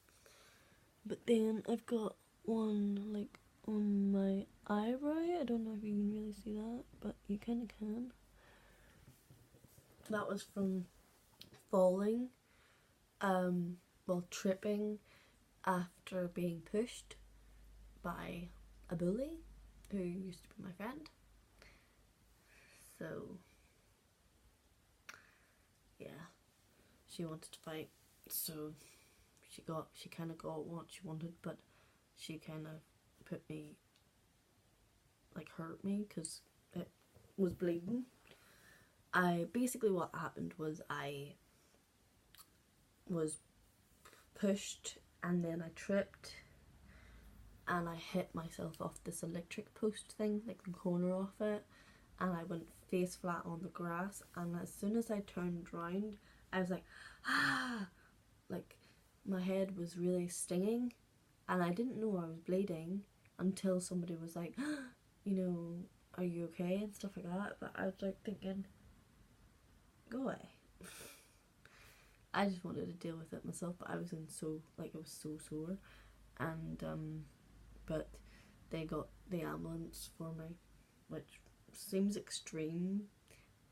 But then I've got one like on my eyebrow. I don't know if you can really see that, but you kind of can. That was from falling, tripping after being pushed by a bully who used to be my friend. So, yeah, she wanted to fight, so she kind of got what she wanted, but she kind of hurt me because it was bleeding. Basically what happened was I was pushed and then I tripped and I hit myself off this electric post thing, like the corner of it, and I went face flat on the grass, and as soon as I turned round I was like, ah, like my head was really stinging and I didn't know I was bleeding until somebody was like, are you okay and stuff like that, but I was like thinking, go away. I just wanted to deal with it myself, but I was it was so sore, and but they got the ambulance for me, which seems extreme,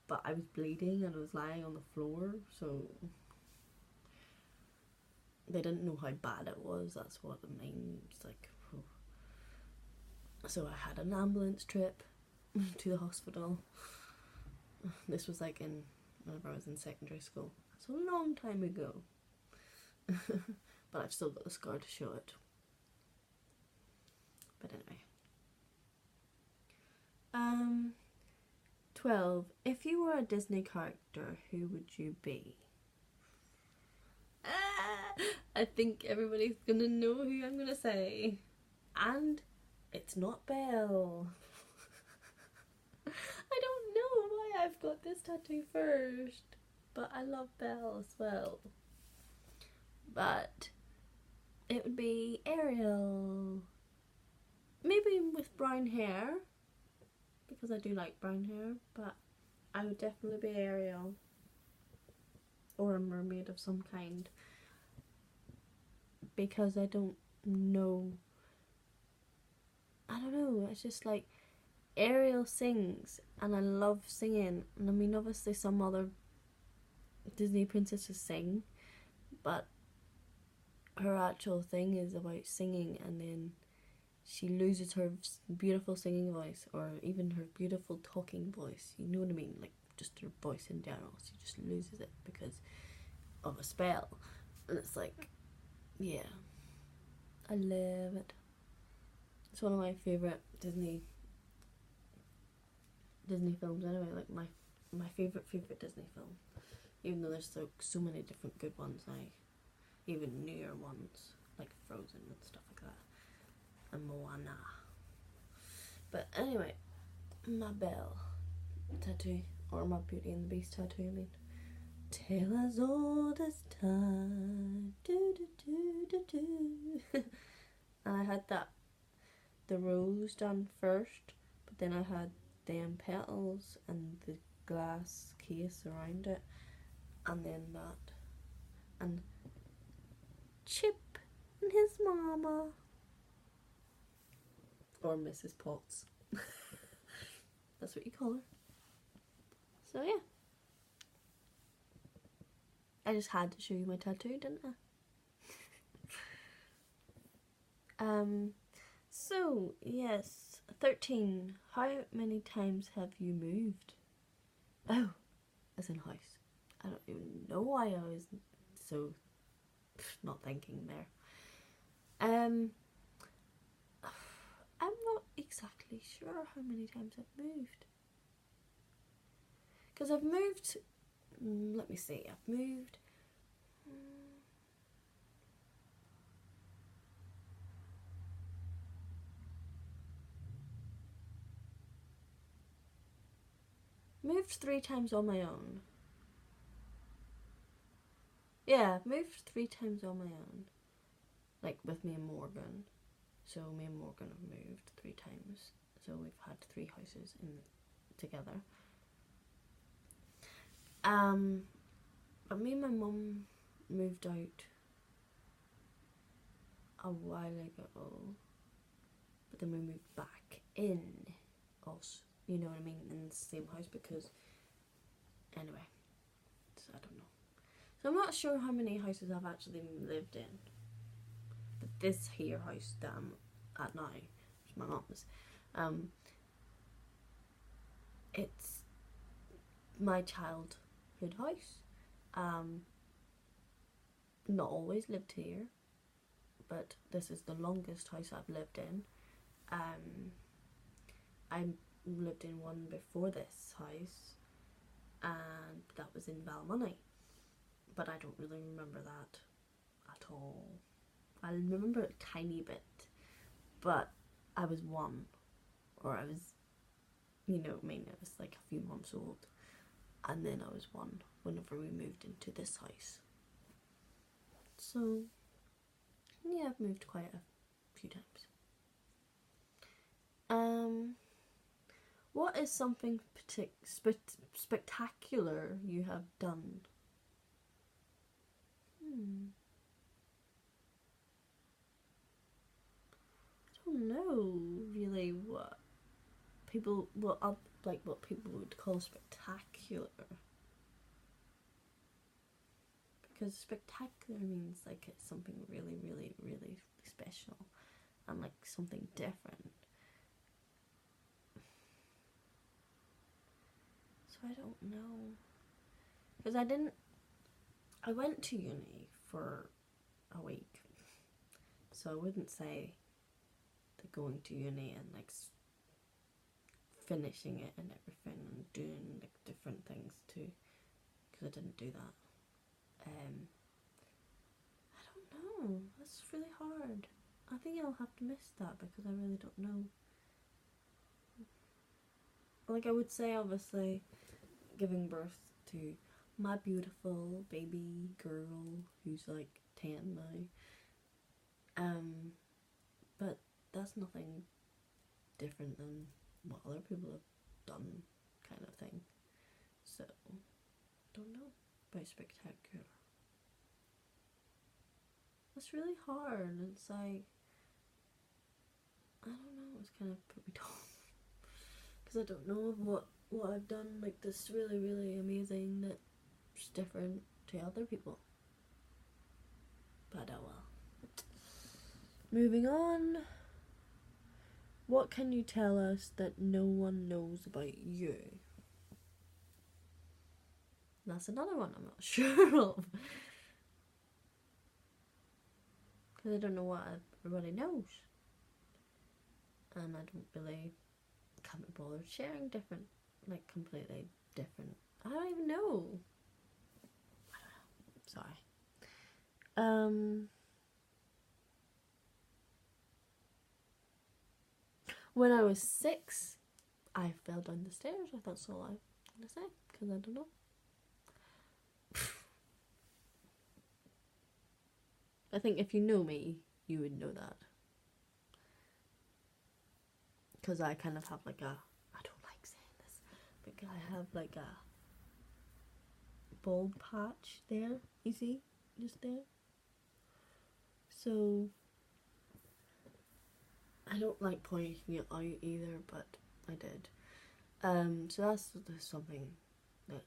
but I was bleeding and I was lying on the floor, so they didn't know how bad it was. That's what I mean. It's like, oh. So I had an ambulance trip to the hospital. This was like whenever I was in secondary school. It's a long time ago. But I've still got the scar to show it. But anyway. 12. If you were a Disney character, who would you be? I think everybody's gonna know who I'm gonna say. And it's not Belle. I don't know why I've got this tattoo first, but I love Belle as well. But it would be Ariel. Maybe with brown hair, because I do like brown hair, but I would definitely be Ariel. Or a mermaid of some kind. Because I don't know, it's just like, Ariel sings, and I love singing. And I mean, obviously, some other Disney princesses sing, but her actual thing is about singing, and then she loses her beautiful singing voice, or even her beautiful talking voice. You know what I mean? Like, just her voice in general. She just loses it because of a spell. And it's like, yeah, I love it. It's one of my favourite Disney films anyway. Like, my favourite Disney film. Even though there's so many different good ones now. Even newer ones, like Frozen and stuff like that. And Moana. But anyway, my Belle tattoo, or my Beauty and the Beast tattoo, I mean. Tale as old as time. Do do do do do. And I had the rose done first, but then I had them petals and the glass case around it, and then that, and Chip and his mama, or Mrs. Potts. That's what you call her. So yeah, I just had to show you my tattoo, didn't I? So yes, 13. How many times have you moved? Oh, as in house. I don't even know why I was so not thinking there. I'm not exactly sure how many times I've moved. Because I've moved, let me see, I've moved, moved 3 times on my own. Yeah, I've moved 3 times on my own. Like with me and Morgan. So me and Morgan have moved 3 times. So we've had 3 houses together. But me and my mum moved out a while ago. But then we moved back in us. You know what I mean? In the same house because, anyway, so I don't know. So I'm not sure how many houses I've actually lived in. But this here house that I'm at now, which is my mum's, it's my childhood house. Not always lived here, but this is the longest house I've lived in. I lived in one before this house, and that was in Balmoney, but I don't really remember that at all. I remember a tiny bit, but I was 1, or I was, you know what I mean, I was like a few months old, and then I was 1 whenever we moved into this house. So yeah, I've moved quite a few times. What is something spectacular you have done? I don't know really what people would call spectacular. Because spectacular means like it's something really, really, really special and like something different. So I don't know. Because I went to uni for a week. So I wouldn't say that going to uni and like finishing it and everything and doing like different things too. Because I didn't do that. I don't know. That's really hard. I think I'll have to miss that because I really don't know. Like I would say, obviously, giving birth to my beautiful baby girl who's like 10 now. But that's nothing different than what other people have done, kind of thing. So, don't know about spectacular. It's really hard. It's like, I don't know, it's kind of put me down. because I don't know what I've done like this really, really amazing that's different to other people. But oh well. Moving on. What can you tell us that no one knows about you? That's another one I'm not sure of. Because I don't know what everybody knows. And I don't really, can't be bothered sharing different, like completely different. I don't even know. I don't know. Sorry. When I was 6, I fell down the stairs. I thought that's all I'm gonna say, because I don't know. I think if you know me, you would know that. Because I kind of have like a, I don't like saying this, but I have like a bald patch there, you see, just there. So, I don't like pointing it out either, but I did. So that's something that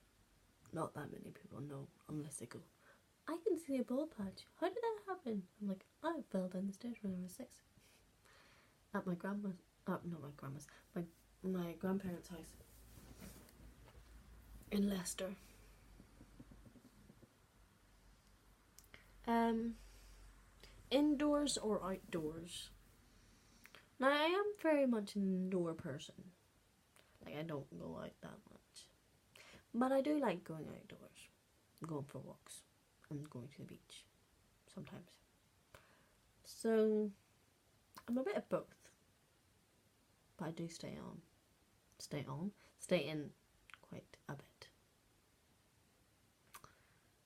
not that many people know, unless they go, I can see a bald patch. How did that happen? I'm like, I fell down the stairs when I was 6. At my grandma's, not my grandma's, my grandparents' house in Leicester. Indoors or outdoors? Now, I am very much an indoor person. Like, I don't go out that much. But I do like going outdoors. Going for walks. And going to the beach. Sometimes. So, I'm a bit of both. But I do stay in quite a bit.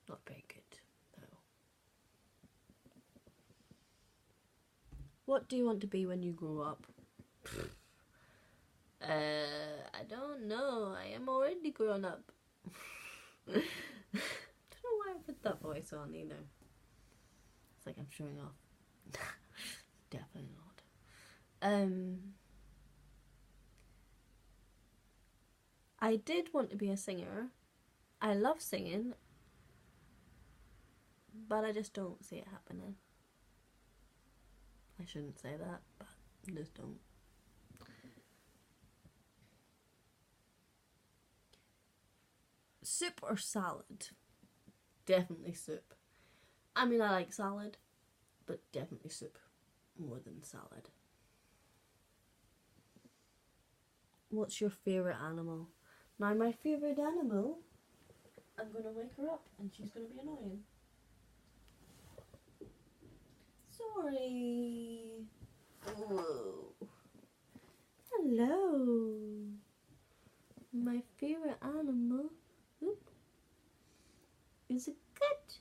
Not very good, though. What do you want to be when you grow up? I don't know. I am already grown up. I don't know why I put that voice on either. It's like I'm showing off. Definitely not. I did want to be a singer. I love singing. But I just don't see it happening. I shouldn't say that, but I just don't. Soup or salad? Definitely soup. I mean, I like salad, but definitely soup more than salad. What's your favourite animal? Now, my favourite animal, I'm going to wake her up and she's going to be annoying. Sorry. Whoa. Hello. My favourite animal is a cat.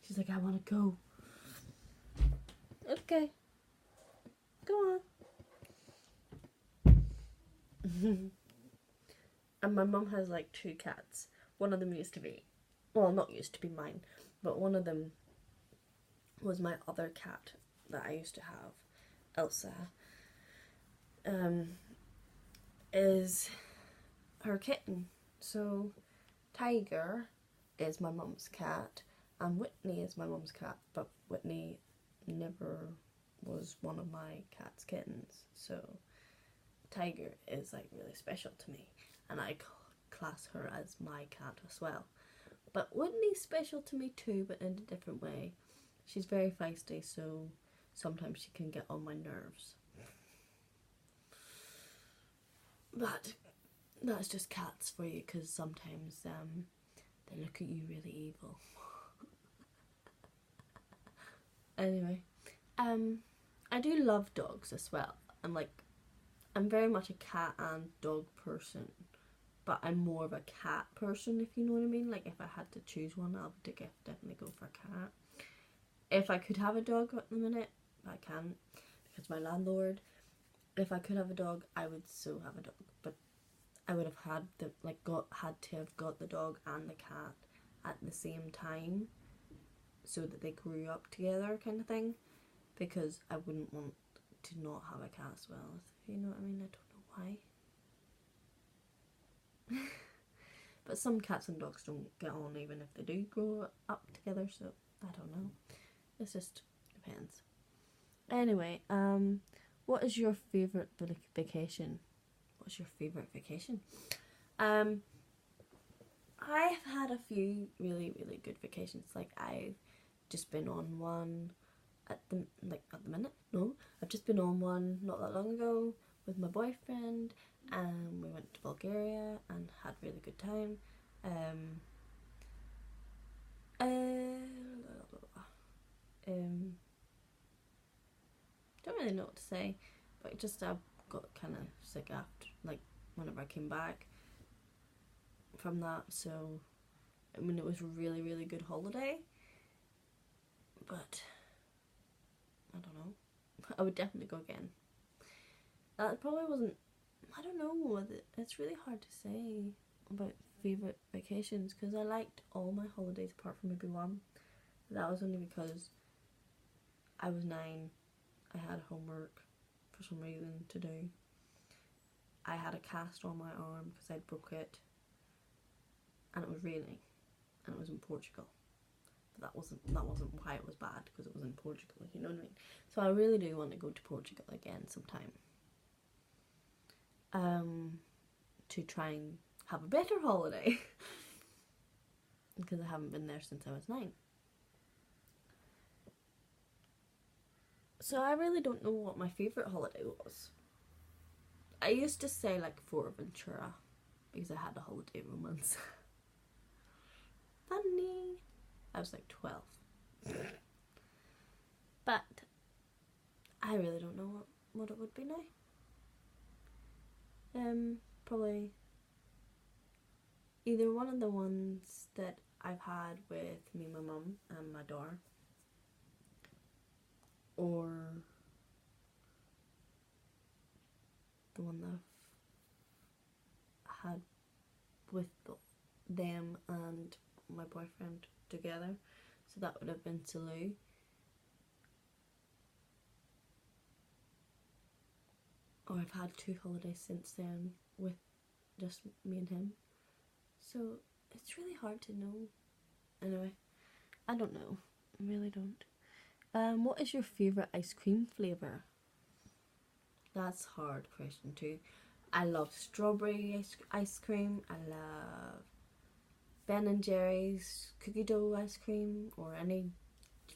She's like, I want to go. Okay. Go on. And my mum has like 2 cats. One of them used to be, well, not used to be mine, but one of them was my other cat that I used to have, Elsa. Is her kitten. So Tiger is my mum's cat and Whitney is my mum's cat, but Whitney never was one of my cat's kittens. So Tiger is like really special to me and I class her as my cat as well. But Whitney's special to me too, but in a different way. She's very feisty, so sometimes she can get on my nerves. But that's just cats for you, because sometimes they look at you really evil. Anyway, I do love dogs as well. I'm very much a cat and dog person, but I'm more of a cat person, if you know what I mean. Like, if I had to choose one, I would definitely go for a cat. If I could have a dog at the minute, I can't, because my landlord. If I could have a dog, I would so have a dog, but I would have had to have got the dog and the cat at the same time, so that they grew up together, kind of thing. because I wouldn't want to not have a cat as well. If you know what I mean? I don't know why. But some cats and dogs don't get on even if they do grow up together, so I don't know. It just depends. Anyway, what is your favourite vacation? What's your favourite vacation? I've had a few really, really good vacations. Like, I've just been on one at the minute. No, I've just been on one not that long ago with my boyfriend, and we went to Bulgaria and had a really good time. Don't really know what to say, but just I got kind of sick after, like, whenever I came back from that. So I mean, it was a really, really good holiday, but I don't know. I would definitely go again. That probably wasn't, I don't know, it's really hard to say about favourite vacations, because I liked all my holidays apart from maybe one. That was only because I was 9, I had homework for some reason to do. I had a cast on my arm because I'd broke it, and it was raining, and it was in Portugal. But that wasn't why it was bad, because it was in Portugal, you know what I mean? So I really do want to go to Portugal again sometime. To try and have a better holiday. Because I haven't been there since I was 9. So I really don't know what my favourite holiday was. I used to say like Fuerteventura, because I had a holiday romance. Funny. I was like 12. But I really don't know what it would be now. Probably either one of the ones that I've had with me, my mum, and my daughter, or the one that I've had with them and my boyfriend together. So that would have been Salou. Or I've had 2 holidays since then with just me and him. So it's really hard to know. Anyway, I don't know. I really don't. What is your favourite ice cream flavour? That's a hard question too. I love strawberry ice cream. I love Ben & Jerry's cookie dough ice cream, or any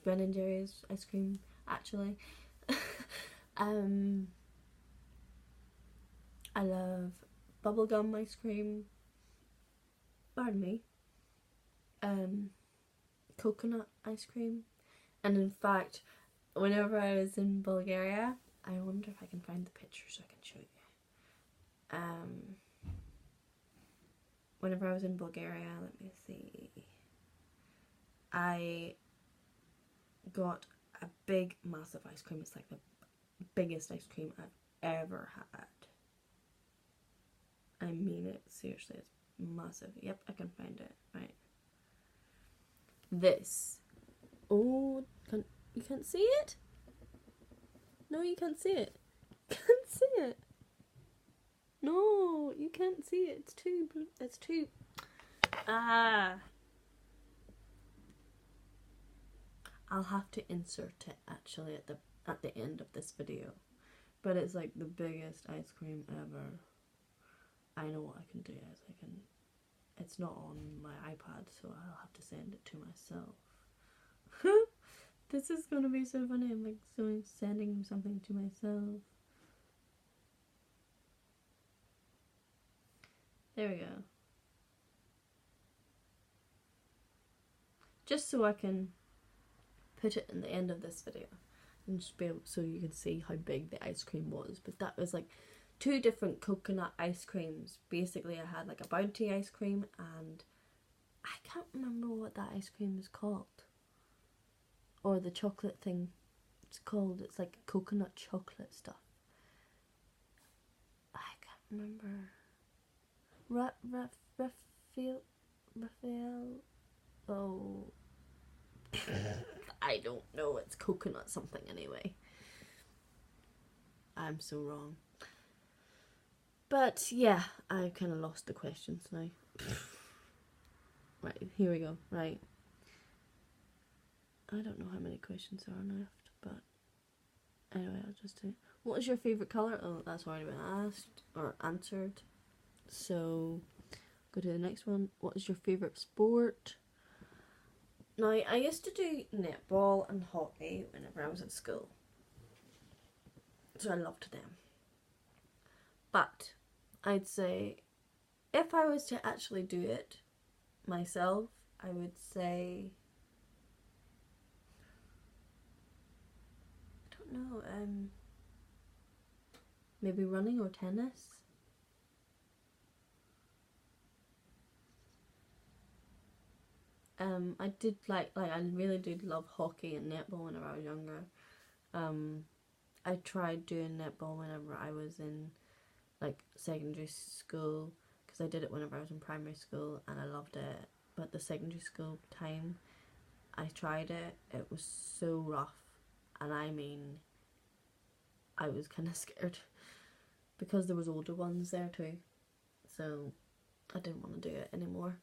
Ben & Jerry's ice cream, actually. I love bubblegum ice cream. Pardon me. Coconut ice cream. And in fact, whenever I was in Bulgaria, I wonder if I can find the picture so I can show you. Whenever I was in Bulgaria, let me see, I got a big, massive ice cream. It's like the biggest ice cream I've ever had. I mean it, seriously, it's massive. Yep, I can find it, right. This. Oh, you can't see it? No, you can't see it. Can't see it. No, you can't see it. It's too. I'll have to insert it actually at the end of this video. But it's like the biggest ice cream ever. I know what I can do is it's not on my iPad, so I'll have to send it to myself. This is gonna be so funny. I'm like sending something to myself. There we go. Just so I can put it in the end of this video and just be able, so you can see how big the ice cream was. But that was like 2 different coconut ice creams. Basically, I had like a Bounty ice cream, and I can't remember what that ice cream is called. Or the chocolate thing. It's called, it's like coconut chocolate stuff. I can't remember. Raphael? Oh. I don't know, it's coconut something anyway. I'm so wrong. But yeah, I kind of lost the questions now. Right, here we go. Right. I don't know how many questions there are left, but anyway, I'll just do. What is your favourite colour? Oh, that's already been asked or answered. So, go to the next one. What is your favourite sport? Now, I used to do netball and hockey whenever I was at school. So I loved them. But I'd say if I was to actually do it myself, I would say, I don't know, maybe running or tennis. I did like I really did love hockey and netball whenever I was younger. I tried doing netball whenever I was in like secondary school, because I did it whenever I was in primary school and I loved it. But the secondary school time I tried it, it was so rough, and I mean, I was kind of scared because there was older ones there too, so I didn't want to do it anymore.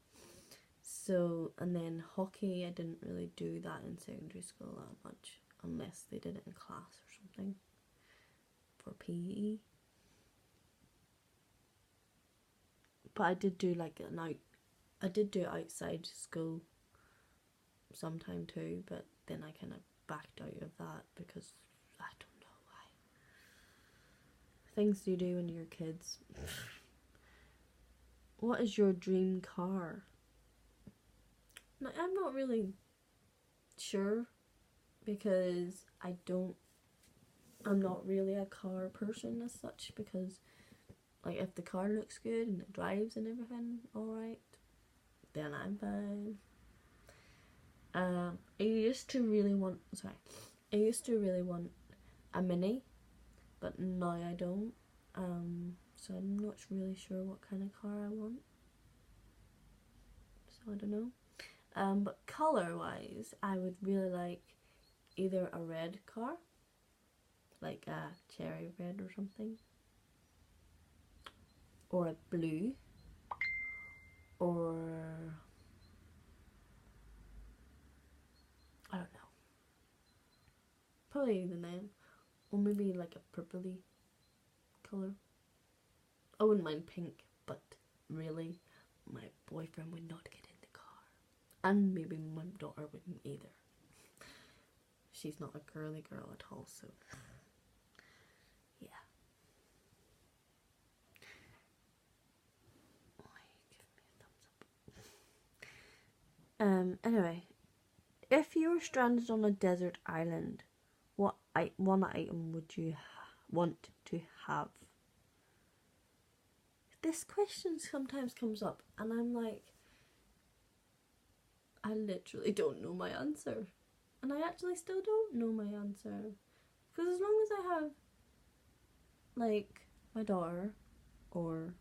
So, and then hockey, I didn't really do that in secondary school that much, unless they did it in class or something for PE. But I did do like I did do it outside school sometime too, but then I kind of backed out of that because I don't know why. Things you do when you're kids. What is your dream car? Now, I'm not really sure, because I'm not really a car person as such, because like if the car looks good and it drives and everything alright, then I'm fine. I used to really want a Mini, but now I don't. So I'm not really sure what kind of car I want. So I don't know. But colour wise, I would really like either a red car, like a cherry red or something, or a blue, or I don't know, probably even them, or maybe like a purpley colour. I wouldn't mind pink, but really my boyfriend would not get in the car, and maybe my daughter wouldn't either. She's not a girly girl at all, so yeah. Anyway, if you were stranded on a desert island, what one item would you want to have? This question sometimes comes up, and I'm like, I literally don't know my answer. And I actually still don't know my answer. Because as long as I have, like, my daughter, or,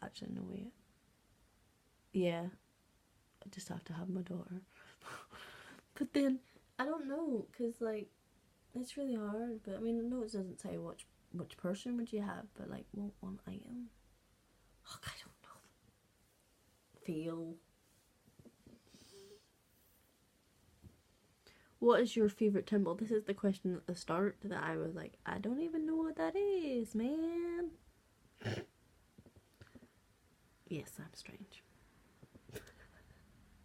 actually, no, wait. Yeah, I just have to have my daughter. But then, I don't know, because, like, it's really hard. But, I mean, I know it doesn't say which person would you have, but, like, what one item? Oh, I don't know. Feel. What is your favourite temple? This is the question at the start that I was like, I don't even know what that is, man. Yes, I'm strange.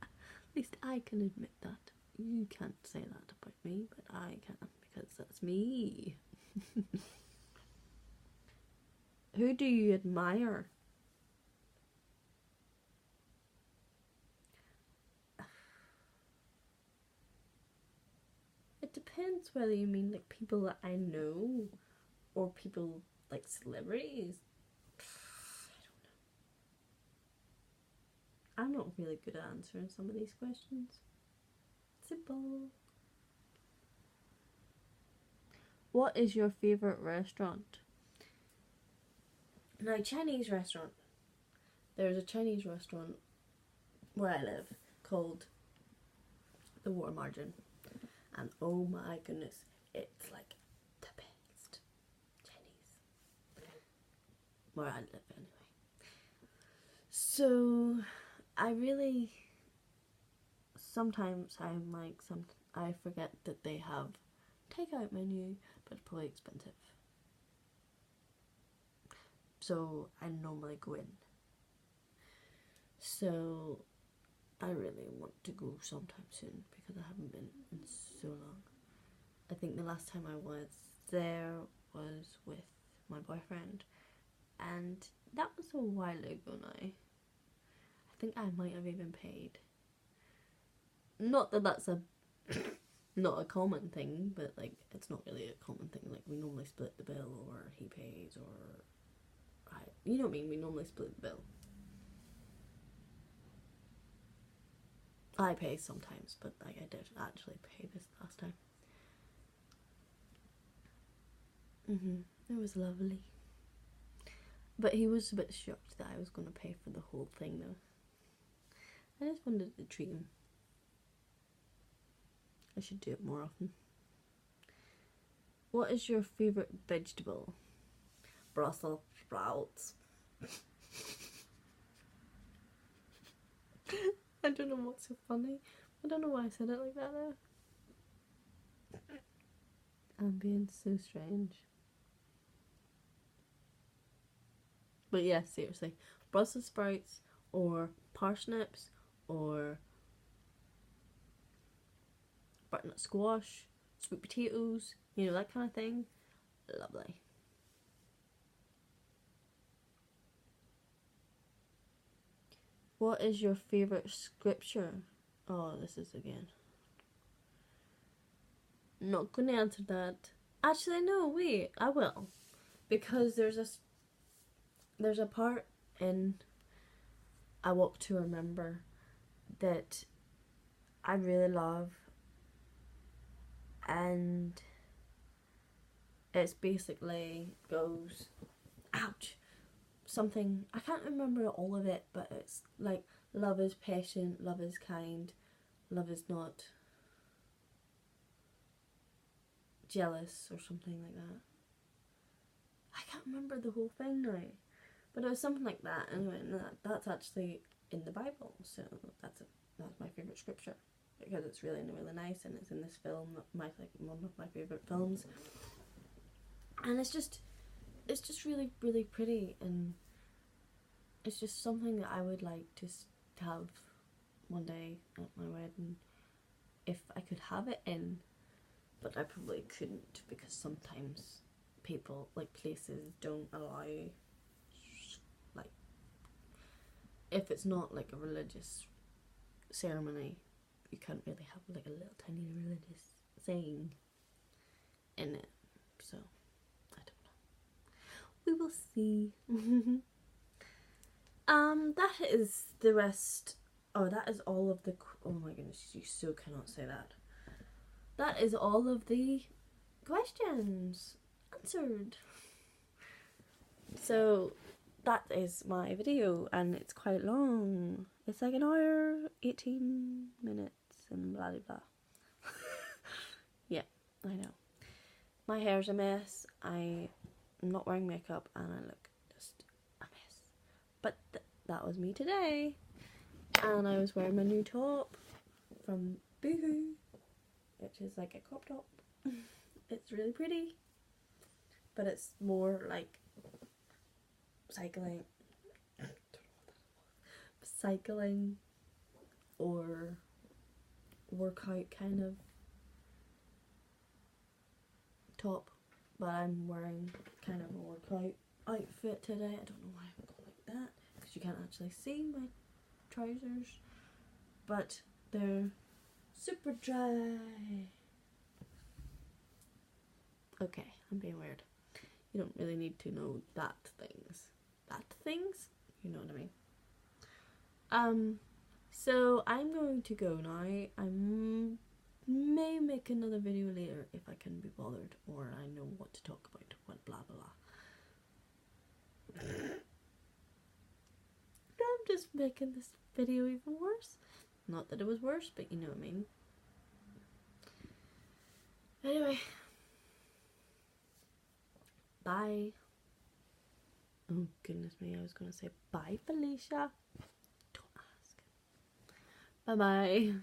At least I can admit that. You can't say that about me, but I can, because that's me. Who do you admire? It depends whether you mean like people that I know or people like celebrities. I don't know. I'm not really good at answering some of these questions. Simple. What is your favourite restaurant? Now, Chinese restaurant. There's a Chinese restaurant where I live called The Water Margin. And oh my goodness, it's like the best. where I live anyway. So I really, sometimes I'm like, I forget that they have takeout menu, but it's probably expensive. So I normally go in. So I really want to go sometime soon because I haven't been in so long. I think the last time I was there was with my boyfriend, and that was a while ago now. I think I might have even paid. Not that that's not a common thing, but like it's not really a common thing. Like we normally split the bill, or he pays, or you know what I mean. We normally split the bill. I pay sometimes, but like I did actually pay this last time. It was lovely. But he was a bit shocked that I was going to pay for the whole thing though. I just wanted to treat him. I should do it more often. What is your favourite vegetable? Brussels sprouts. I don't know what's so funny. I don't know why I said it like that though. I'm being so strange. But yeah, seriously. Brussels sprouts or parsnips or butternut squash, sweet potatoes, you know, that kind of thing. Lovely. What is your favourite scripture? Oh, this is again. Not gonna answer that. Actually, no, wait, I will. Because there's a part in I Walk to Remember that I really love, and it's basically goes, ouch, something, I can't remember all of it, but it's like, love is patient, love is kind, love is not jealous, or something like that. I can't remember the whole thing now, but it was something like that. Anyway, and that's actually in the Bible, so that's my favourite scripture, because it's really, really nice, and it's in this film, one of my favourite films, and it's just really, really pretty, and it's just something that I would like to have one day at my wedding, if I could have it in, but I probably couldn't, because sometimes people, like places, don't allow, like, if it's not like a religious ceremony, you can't really have like a little tiny religious saying in it, so I don't know. We will see. That is the rest. Oh, that is all of the. Oh my goodness, you so cannot say that. That is all of the questions answered. So that is my video, and it's quite long. It's like an hour, 18 minutes, and blah blah blah. Yeah, I know. My hair's a mess. I'm not wearing makeup, and I look just a mess. But that was me today, and I was wearing my new top from Boohoo, which is like a crop top. It's really pretty, but it's more like cycling or workout kind of top, but I'm wearing kind of a workout outfit today. I don't know why I'm going like that, because you can't actually see my trousers, but they're super dry. Okay, I'm being weird. You don't really need to know that things. You know what I mean? So I'm going to go now. I may make another video later if I can be bothered, or I know what to talk about, what blah blah blah. I'm just making this video even worse. Not that it was worse, but you know what I mean. Anyway, bye. Oh, goodness me, I was going to say bye, Felicia. Don't ask. Bye-bye.